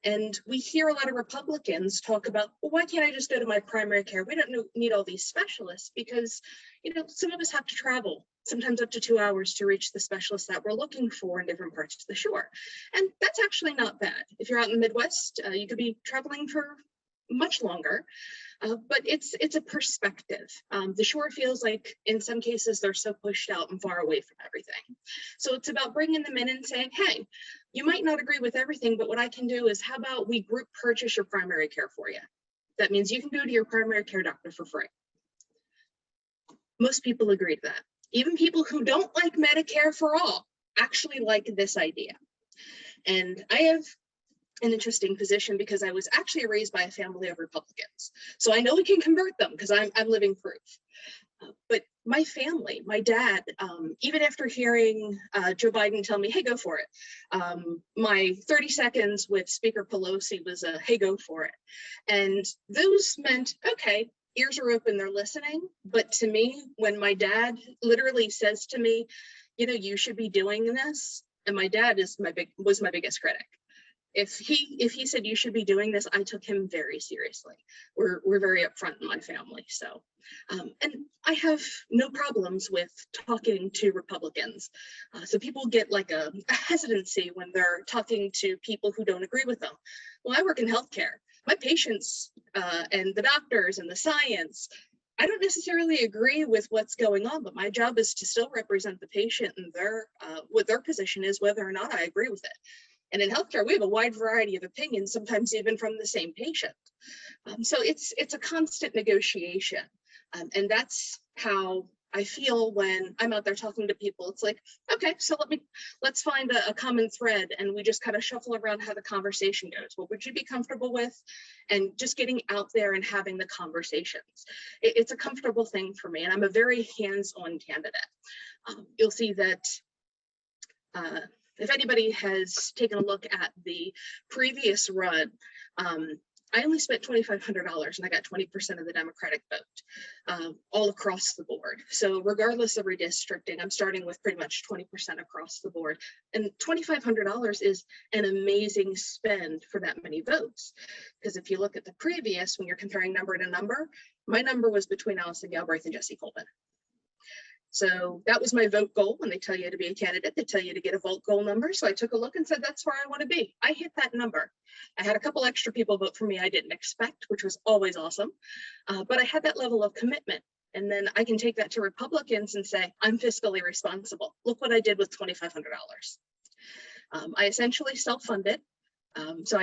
and we hear a lot of Republicans talk about, well, why can't I just go to my primary care? We don't need all these specialists because, you know, some of us have to travel, sometimes up to 2 hours to reach the specialists that we're looking for in different parts of the shore. And that's actually not bad. If you're out in the Midwest, you could be traveling for much longer. But it's a perspective. The shore feels like in some cases they're so pushed out and far away from everything. So it's about bringing them in and saying, hey, you might not agree with everything, but what I can do is how about we group purchase your primary care for you? That means you can go to your primary care doctor for free. Most people agree to that. Even people who don't like Medicare for all actually like this idea. And I have an interesting position because I was actually raised by a family of Republicans. So I know we can convert them because I'm living proof. But my family, my dad, even after hearing Joe Biden tell me, hey, go for it, my 30 seconds with Speaker Pelosi was a, hey, go for it. And those meant, okay, ears are open, they're listening. But to me, when my dad literally says to me, you know, you should be doing this, and my dad was my biggest critic. If he said you should be doing this, I took him very seriously. We're very upfront in my family. So, and I have no problems with talking to Republicans. So people get like a hesitancy when they're talking to people who don't agree with them. Well, I work in healthcare. My patients and the doctors and the science, I don't necessarily agree with what's going on, but my job is to still represent the patient and what their position is, whether or not I agree with it. And in healthcare, we have a wide variety of opinions, sometimes even from the same patient. So it's a constant negotiation. And that's how I feel when I'm out there talking to people. It's like, okay, so let's find a common thread, and we just kind of shuffle around how the conversation goes. What would you be comfortable with? And just getting out there and having the conversations. It's a comfortable thing for me, and I'm a very hands-on candidate. You'll see that if anybody has taken a look at the previous run, I only spent $2,500 and I got 20% of the Democratic vote all across the board. So regardless of redistricting, I'm starting with pretty much 20% across the board. And $2,500 is an amazing spend for that many votes. Because if you look at the previous, when you're comparing number to number, my number was between Allison Galbraith and Jesse Colvin. So that was my vote goal. When they tell you to be a candidate, they tell you to get a vote goal number. So I took a look and said, that's where I want to be. I hit that number. I had a couple extra people vote for me I didn't expect, which was always awesome. But I had that level of commitment. And then I can take that to Republicans and say, I'm fiscally responsible. Look what I did with $2,500. I essentially self-funded. So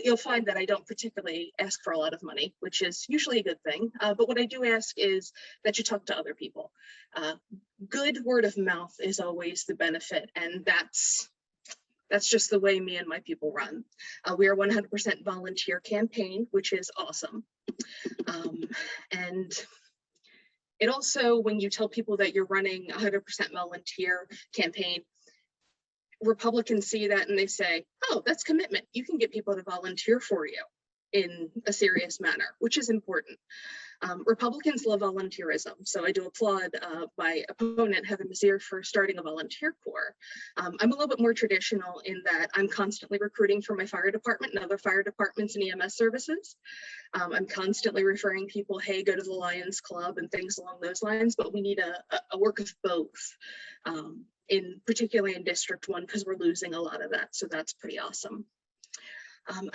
you'll find that I don't particularly ask for a lot of money, which is usually a good thing. But what I do ask is that you talk to other people. Good word of mouth is always the benefit. And that's just the way me and my people run. We are 100% volunteer campaign, which is awesome. And it also, when you tell people that you're running 100% volunteer campaign, Republicans see that and they say, oh, that's commitment. You can get people to volunteer for you in a serious manner, which is important. Republicans love volunteerism. So I do applaud my opponent, Heather Mizeur, for starting a volunteer corps. I'm a little bit more traditional in that I'm constantly recruiting for my fire department and other fire departments and EMS services. I'm constantly referring people, hey, go to the Lions Club and things along those lines, but we need a work of both. Particularly in District 1, because we're losing a lot of that. So that's pretty awesome.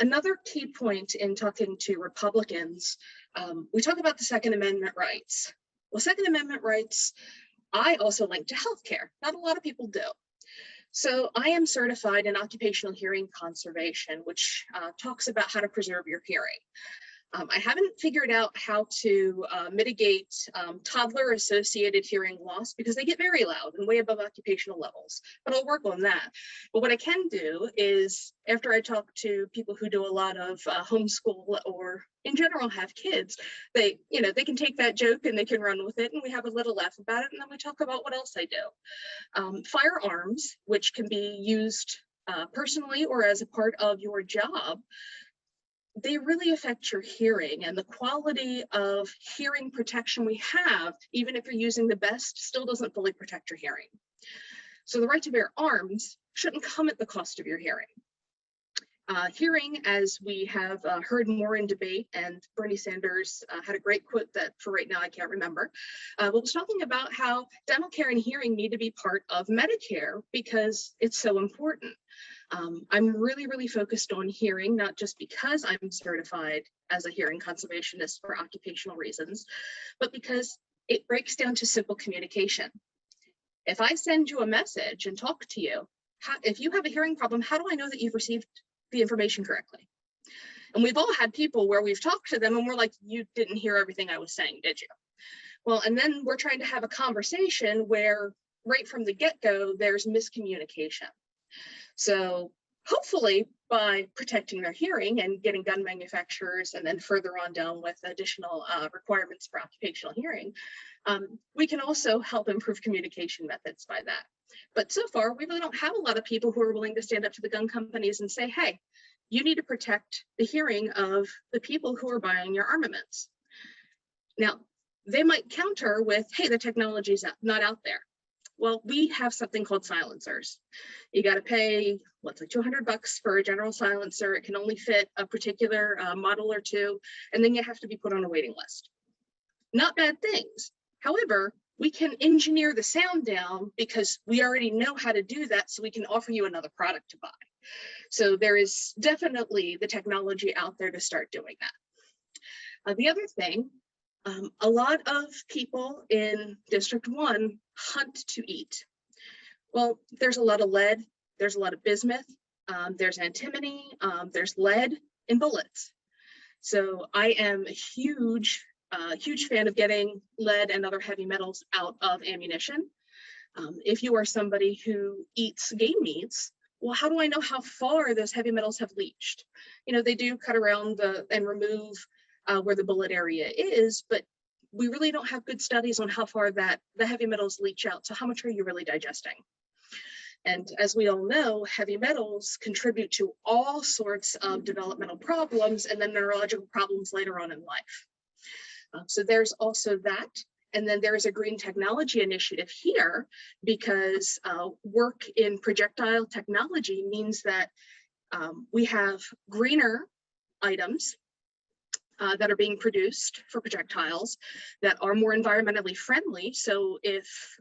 Another key point in talking to Republicans, we talk about the Second Amendment rights. Well, Second Amendment rights, I also link to healthcare. Not a lot of people do. So I am certified in occupational hearing conservation, which talks about how to preserve your hearing. I haven't figured out how to mitigate toddler-associated hearing loss because they get very loud and way above occupational levels, but I'll work on that. But what I can do is, after I talk to people who do a lot of homeschool or in general have kids, they can take that joke and they can run with it, and we have a little laugh about it, and then we talk about what else I do. Firearms, which can be used personally or as a part of your job, they really affect your hearing, and the quality of hearing protection we have, even if you're using the best, still doesn't fully protect your hearing. So the right to bear arms shouldn't come at the cost of your hearing. Hearing, as we have heard more in debate, and Bernie Sanders had a great quote that for right now I can't remember, but was talking about how dental care and hearing need to be part of Medicare because it's so important. I'm really, really focused on hearing, not just because I'm certified as a hearing conservationist for occupational reasons, but because it breaks down to simple communication. If I send you a message and talk to you, if you have a hearing problem, how do I know that you've received the information correctly? And we've all had people where we've talked to them and we're like, you didn't hear everything I was saying, did you? Well, and then we're trying to have a conversation where right from the get-go, there's miscommunication. So hopefully by protecting their hearing and getting gun manufacturers and then further on down with additional requirements for occupational hearing, we can also help improve communication methods by that. But so far, we really don't have a lot of people who are willing to stand up to the gun companies and say, hey, you need to protect the hearing of the people who are buying your armaments. Now, they might counter with, hey, the technology is not out there. Well, we have something called silencers. You got to pay, what's like $200 for a general silencer. It can only fit a particular model or two, and then you have to be put on a waiting list. Not bad things. However, we can engineer the sound down because we already know how to do that, so we can offer you another product to buy. So there is definitely the technology out there to start doing that. The other thing, a lot of people in District 1 hunt to eat. Well, there's a lot of lead, there's a lot of bismuth, there's antimony, there's lead in bullets. So I am a huge fan of getting lead and other heavy metals out of ammunition. If you are somebody who eats game meats, well, how do I know how far those heavy metals have leached? You know, they do cut around and remove where the bullet area is, but we really don't have good studies on how far that the heavy metals leach out. So how much are you really digesting? And as we all know, heavy metals contribute to all sorts of developmental problems and then neurological problems later on in life. So there's also that. And then there's a green technology initiative here because work in projectile technology means that we have greener items that are being produced for projectiles that are more environmentally friendly. So if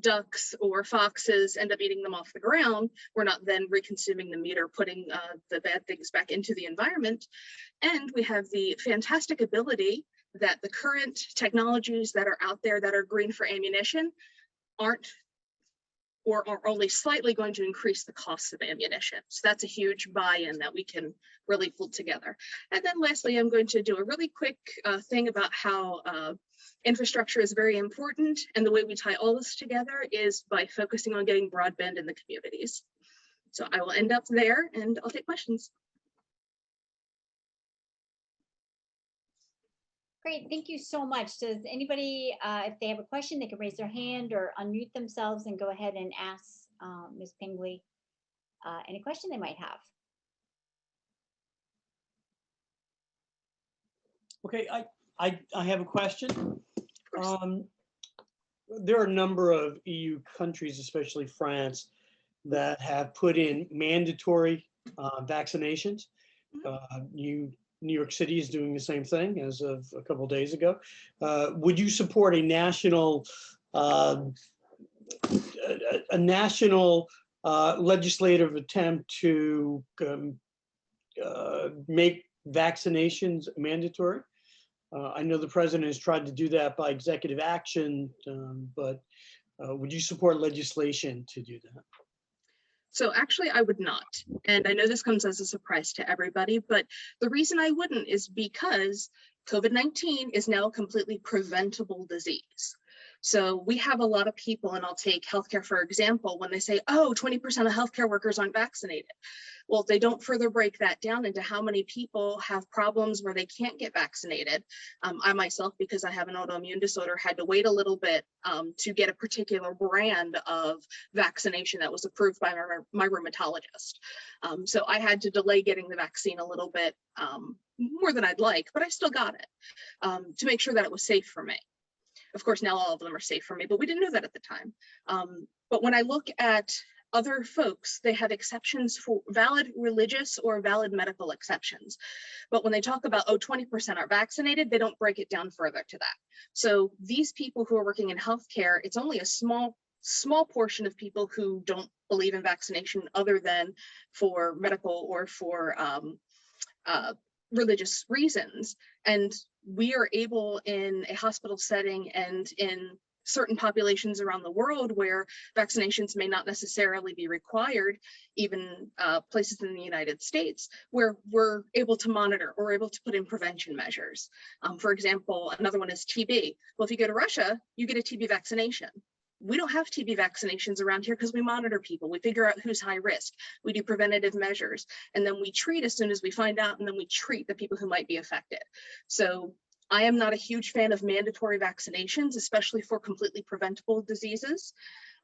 ducks or foxes end up eating them off the ground, we're not then reconsuming the meat or putting the bad things back into the environment. And we have the fantastic ability that the current technologies that are out there that are green for ammunition aren't or are only slightly going to increase the cost of ammunition. So that's a huge buy-in that we can really pull together. And then lastly, I'm going to do a really quick thing about how infrastructure is very important. And the way we tie all this together is by focusing on getting broadband in the communities. So I will end up there and I'll take questions. Great, thank you so much. Does anybody, if they have a question, they can raise their hand or unmute themselves and go ahead and ask Ms. Pingley any question they might have. Okay, I have a question. There are a number of EU countries, especially France, that have put in mandatory vaccinations. New York City is doing the same thing as of a couple of days ago. Would you support a national legislative attempt to make vaccinations mandatory? I know the president has tried to do that by executive action, but would you support legislation to do that? So actually I would not. And I know this comes as a surprise to everybody, but the reason I wouldn't is because COVID-19 is now a completely preventable disease. So we have a lot of people, and I'll take healthcare for example, when they say, oh, 20% of healthcare workers aren't vaccinated. Well, they don't further break that down into how many people have problems where they can't get vaccinated. I myself, because I have an autoimmune disorder, had to wait a little bit to get a particular brand of vaccination that was approved by my rheumatologist. So I had to delay getting the vaccine a little bit more than I'd like, but I still got it to make sure that it was safe for me. Of course, now all of them are safe for me, but we didn't know that at the time. But when I look at other folks, they have exceptions for valid religious or valid medical exceptions. But when they talk about, oh, 20% are vaccinated, they don't break it down further to that. So these people who are working in healthcare, it's only a small portion of people who don't believe in vaccination other than for medical or for religious reasons. And we are able in a hospital setting and in certain populations around the world where vaccinations may not necessarily be required, even places in the United States, where we're able to monitor or able to put in prevention measures. For example, another one is TB. Well, if you go to Russia, you get a TB vaccination. We don't have TB vaccinations around here because we monitor people. We figure out who's high risk. We do preventative measures, and then we treat as soon as we find out, and then we treat the people who might be affected. So I am not a huge fan of mandatory vaccinations, especially for completely preventable diseases.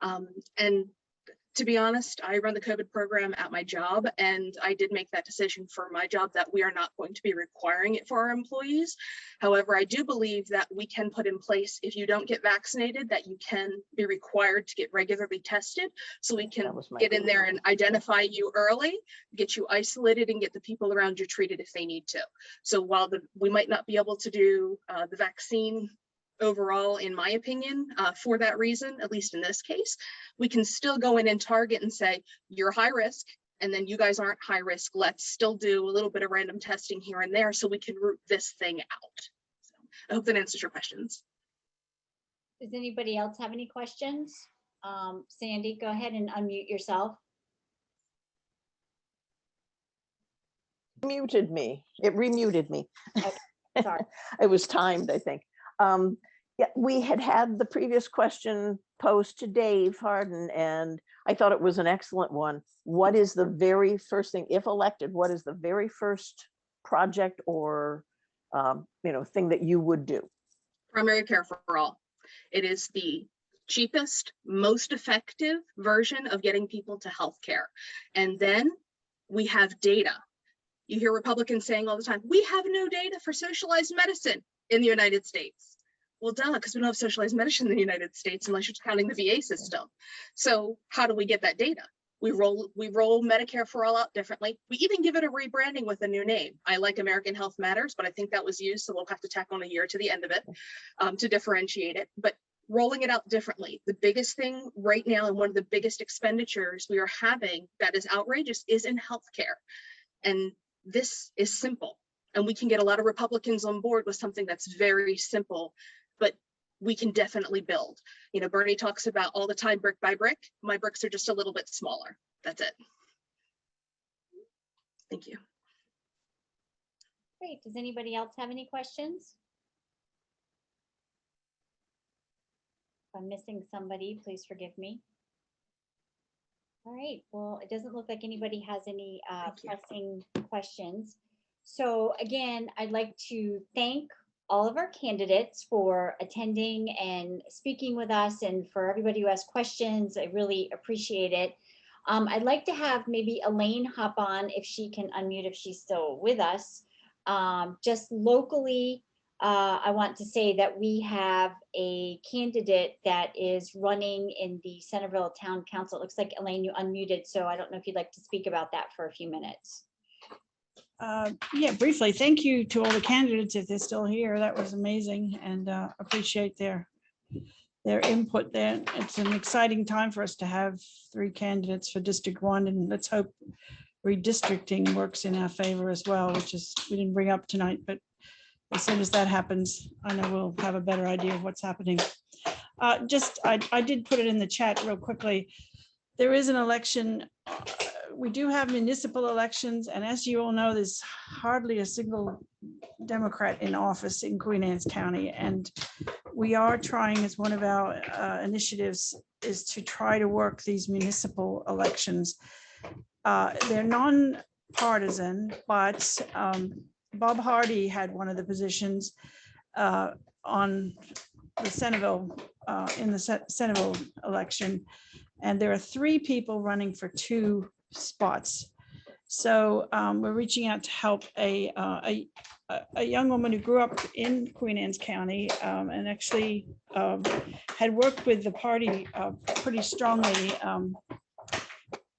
And to be honest, I run the COVID program at my job, and I did make that decision for my job that we are not going to be requiring it for our employees. However, I do believe that we can put in place, if you don't get vaccinated, that you can be required to get regularly tested, so we can get in there and identify you early, get you isolated, and get the people around you treated if they need to. So while we might not be able to do the vaccine overall, in my opinion, for that reason, at least in this case, we can still go in and target and say, you're high risk, and then you guys aren't high risk. Let's still do a little bit of random testing here and there so we can root this thing out. So I hope that answers your questions. Does anybody else have any questions? Sandy, go ahead and unmute yourself. Muted me. It remuted me. Okay, sorry. It was timed, I think. Yeah, we had the previous question posed to Dave Harden, and I thought it was an excellent one. What is the very first thing, if elected, what is the very first project or thing that you would do? Primary care for all. It is the cheapest, most effective version of getting people to healthcare. And then we have data. You hear Republicans saying all the time, we have no data for socialized medicine in the United States. Well, duh, because we don't have socialized medicine in the United States unless you're counting the VA system. So how do we get that data? We roll Medicare for all out differently. We even give it a rebranding with a new name. I like American Health Matters, but I think that was used, so we'll have to tack on a year to the end of it to differentiate it. But rolling it out differently. The biggest thing right now, and one of the biggest expenditures we are having that is outrageous, is in healthcare. And this is simple. And we can get a lot of Republicans on board with something that's very simple, but we can definitely build. You know, Bernie talks about all the time brick by brick. My bricks are just a little bit smaller. That's it. Thank you. Great. Does anybody else have any questions? If I'm missing somebody, please forgive me. All right. Well, it doesn't look like anybody has any pressing questions. So again, I'd like to thank all of our candidates for attending and speaking with us, and for everybody who has questions. I really appreciate it. I'd like to have maybe Elaine hop on if she can unmute, if she's still with us. Just locally, I want to say that we have a candidate that is running in the Centerville Town Council. It looks like, Elaine, you unmuted, so I don't know if you'd like to speak about that for a few minutes. Yeah, briefly, thank you to all the candidates if they're still here. That was amazing, and appreciate their input there. It's an exciting time for us to have 3 candidates for District 1, and let's hope redistricting works in our favor as well, which is we didn't bring up tonight, but as soon as that happens, I know we'll have a better idea of what's happening. I did put it in the chat real quickly. There is an election. We do have municipal elections, and as you all know, there's hardly a single Democrat in office in Queen Anne's County, and we are trying, as one of our initiatives, is to try to work these municipal elections. They're non-partisan, but Bob Hardy had one of the positions on the Centerville in the Centerville election, and there are 3 people running for 2 spots. So we're reaching out to help a young woman who grew up in Queen Anne's County and actually had worked with the party pretty strongly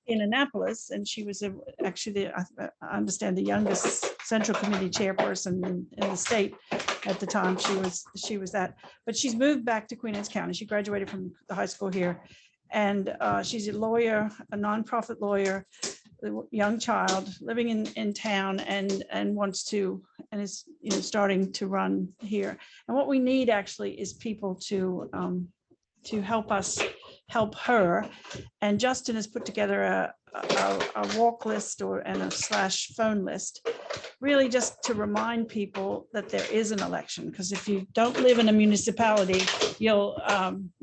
in Annapolis, and she was actually I understand the youngest Central Committee chairperson in the state at the time. She was that, but she's moved back to Queen Anne's County. She graduated from the high school here, and she's a lawyer, a nonprofit lawyer, a young child living in town, and wants to, and is starting to run here. And what we need actually is people to help us help her. And Justin has put together a walk list and a /phone list really just to remind people that there is an election, because if you don't live in a municipality, you'll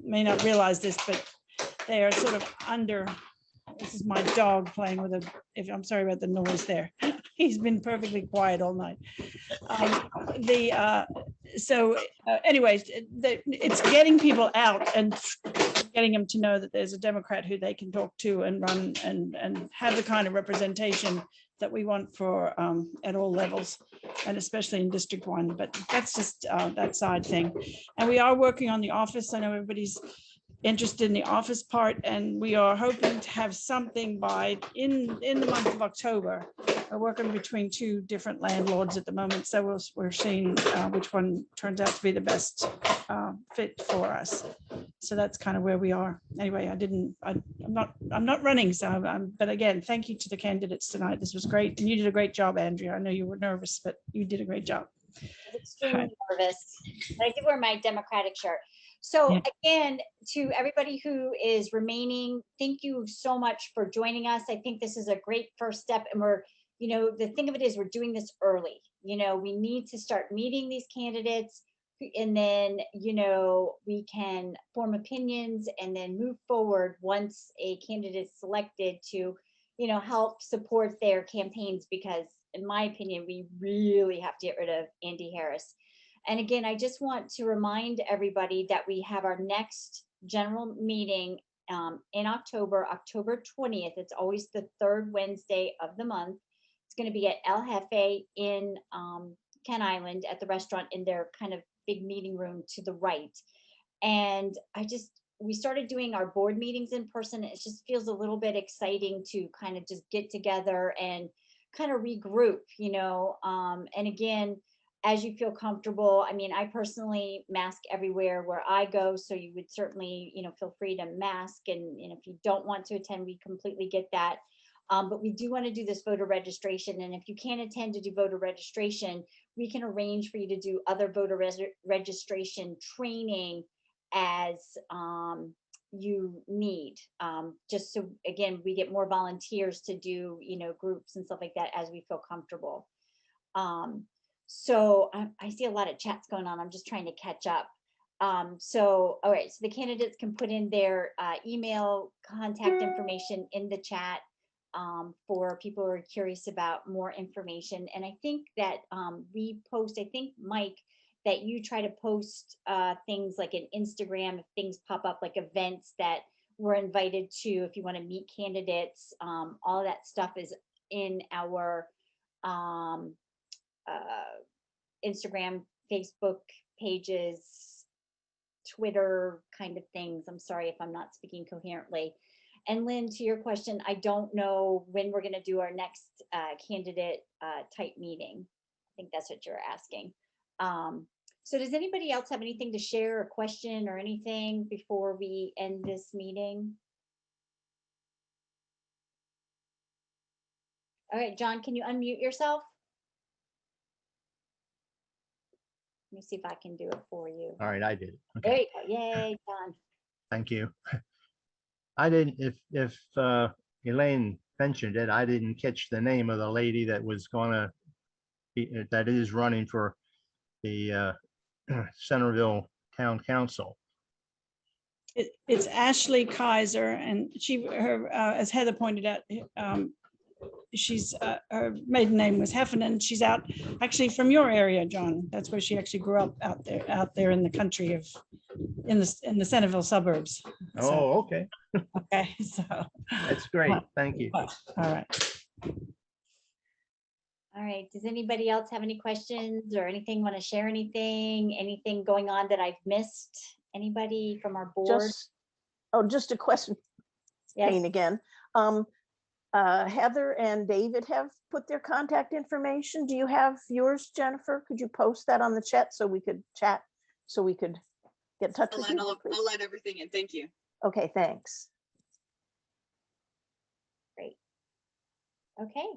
may not realize this, but they are sort of under. This is my dog playing with I'm sorry about the noise there. He's been perfectly quiet all night. Anyways, it's getting people out and getting them to know that there's a Democrat who they can talk to and run and have the kind of representation that we want for at all levels, and especially in District 1. But that's just that side thing. And we are working on the office. I know everybody's interested in the office part, and we are hoping to have something by in the month of October. We're working between 2 different landlords at the moment, so we're seeing which one turns out to be the best fit for us. So that's kind of where we are. Anyway, I'm not running, so but again, thank you to the candidates tonight. This was great, and you did a great job, Andrea. I know you were nervous, but you did a great job. I was extremely nervous, but I did wear my Democratic shirt. So Yeah. again, to everybody who is remaining, thank you so much for joining us. I think this is a great first step, and we're, the thing of it is we're doing this early. We need to start meeting these candidates, and then, we can form opinions and then move forward once a candidate is selected to, help support their campaigns, because in my opinion, we really have to get rid of Andy Harris. And again, I just want to remind everybody that we have our next general meeting in October 20th. It's always the 3rd Wednesday of the month. It's going to be at El Jefe in Ken Island at the restaurant in their kind of big meeting room to the right. And we started doing our board meetings in person. It just feels a little bit exciting to kind of just get together and kind of regroup, and again, as you feel comfortable. I mean, I personally mask everywhere where I go, so you would certainly, feel free to mask. And if you don't want to attend, we completely get that. But we do want to do this voter registration. And if you can't attend to do voter registration, we can arrange for you to do other voter registration training as you need. Just so, again, we get more volunteers to do, groups and stuff like that as we feel comfortable. So I see a lot of chats going on. I'm just trying to catch up. All right, so the candidates can put in their email contact information in the chat for people who are curious about more information. And I think that we post, I think, Mike, that you try to post things like an Instagram, if things pop up, like events that we're invited to, if you want to meet candidates, all of that stuff is in our Instagram, Facebook pages, Twitter kind of things. I'm sorry if I'm not speaking coherently. And Lynn, to your question, I don't know when we're going to do our next candidate type meeting. I think that's what you're asking. So does anybody else have anything to share, or question or anything before we end this meeting? All right, John, can you unmute yourself? Let me see if I can do it for you. All right, I did. There Okay, you go. Yay, John. thank you. I didn't, if Elaine mentioned it, I didn't catch the name of the lady that was gonna be, that is running for the Centerville Town Council. It's Ashley Kaiser, and as Heather pointed out, she's her maiden name was Heffernan. She's out actually from your area, John. That's where she actually grew up, out there in the country in the Centerville suburbs. Oh, okay, Okay, so that's great. Thank you. all right. All right. Does anybody else have any questions or anything, want to share anything going on that I've missed? Anybody from our board? Just a question, Yes. Jane, again. Heather and David have put their contact information. Do you have yours, Jennifer? Could you post that on the chat so we could chat, so we could get in touch with you? I'll let everything in. Thank you. Okay, thanks. Great. Okay.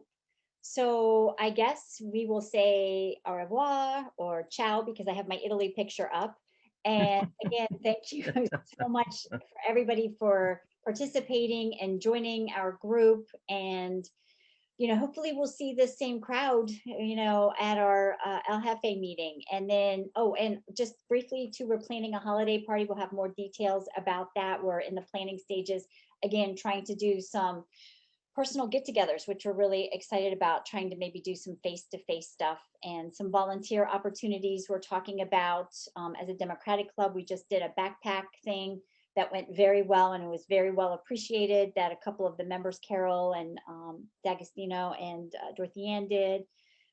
So I guess we will say au revoir or ciao, because I have my Italy picture up. And again, thank you so much for everybody for participating and joining our group. And hopefully we'll see the same crowd, at our El Jefe meeting. And then, oh, and just briefly too, we're planning a holiday party. We'll have more details about that. We're in the planning stages, again, trying to do some personal get-togethers, which we're really excited about, trying to maybe do some face-to-face stuff and some volunteer opportunities. We're talking about, as a Democratic club, we just did a backpack thing that went very well, and it was very well appreciated, that a couple of the members, Carol and D'Agostino and Dorothy Ann, did.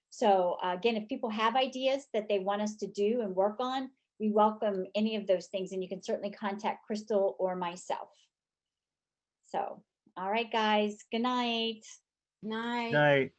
So again, if people have ideas that they want us to do and work on, we welcome any of those things, and you can certainly contact Crystal or myself. So, all right, guys, good night. Night. Night.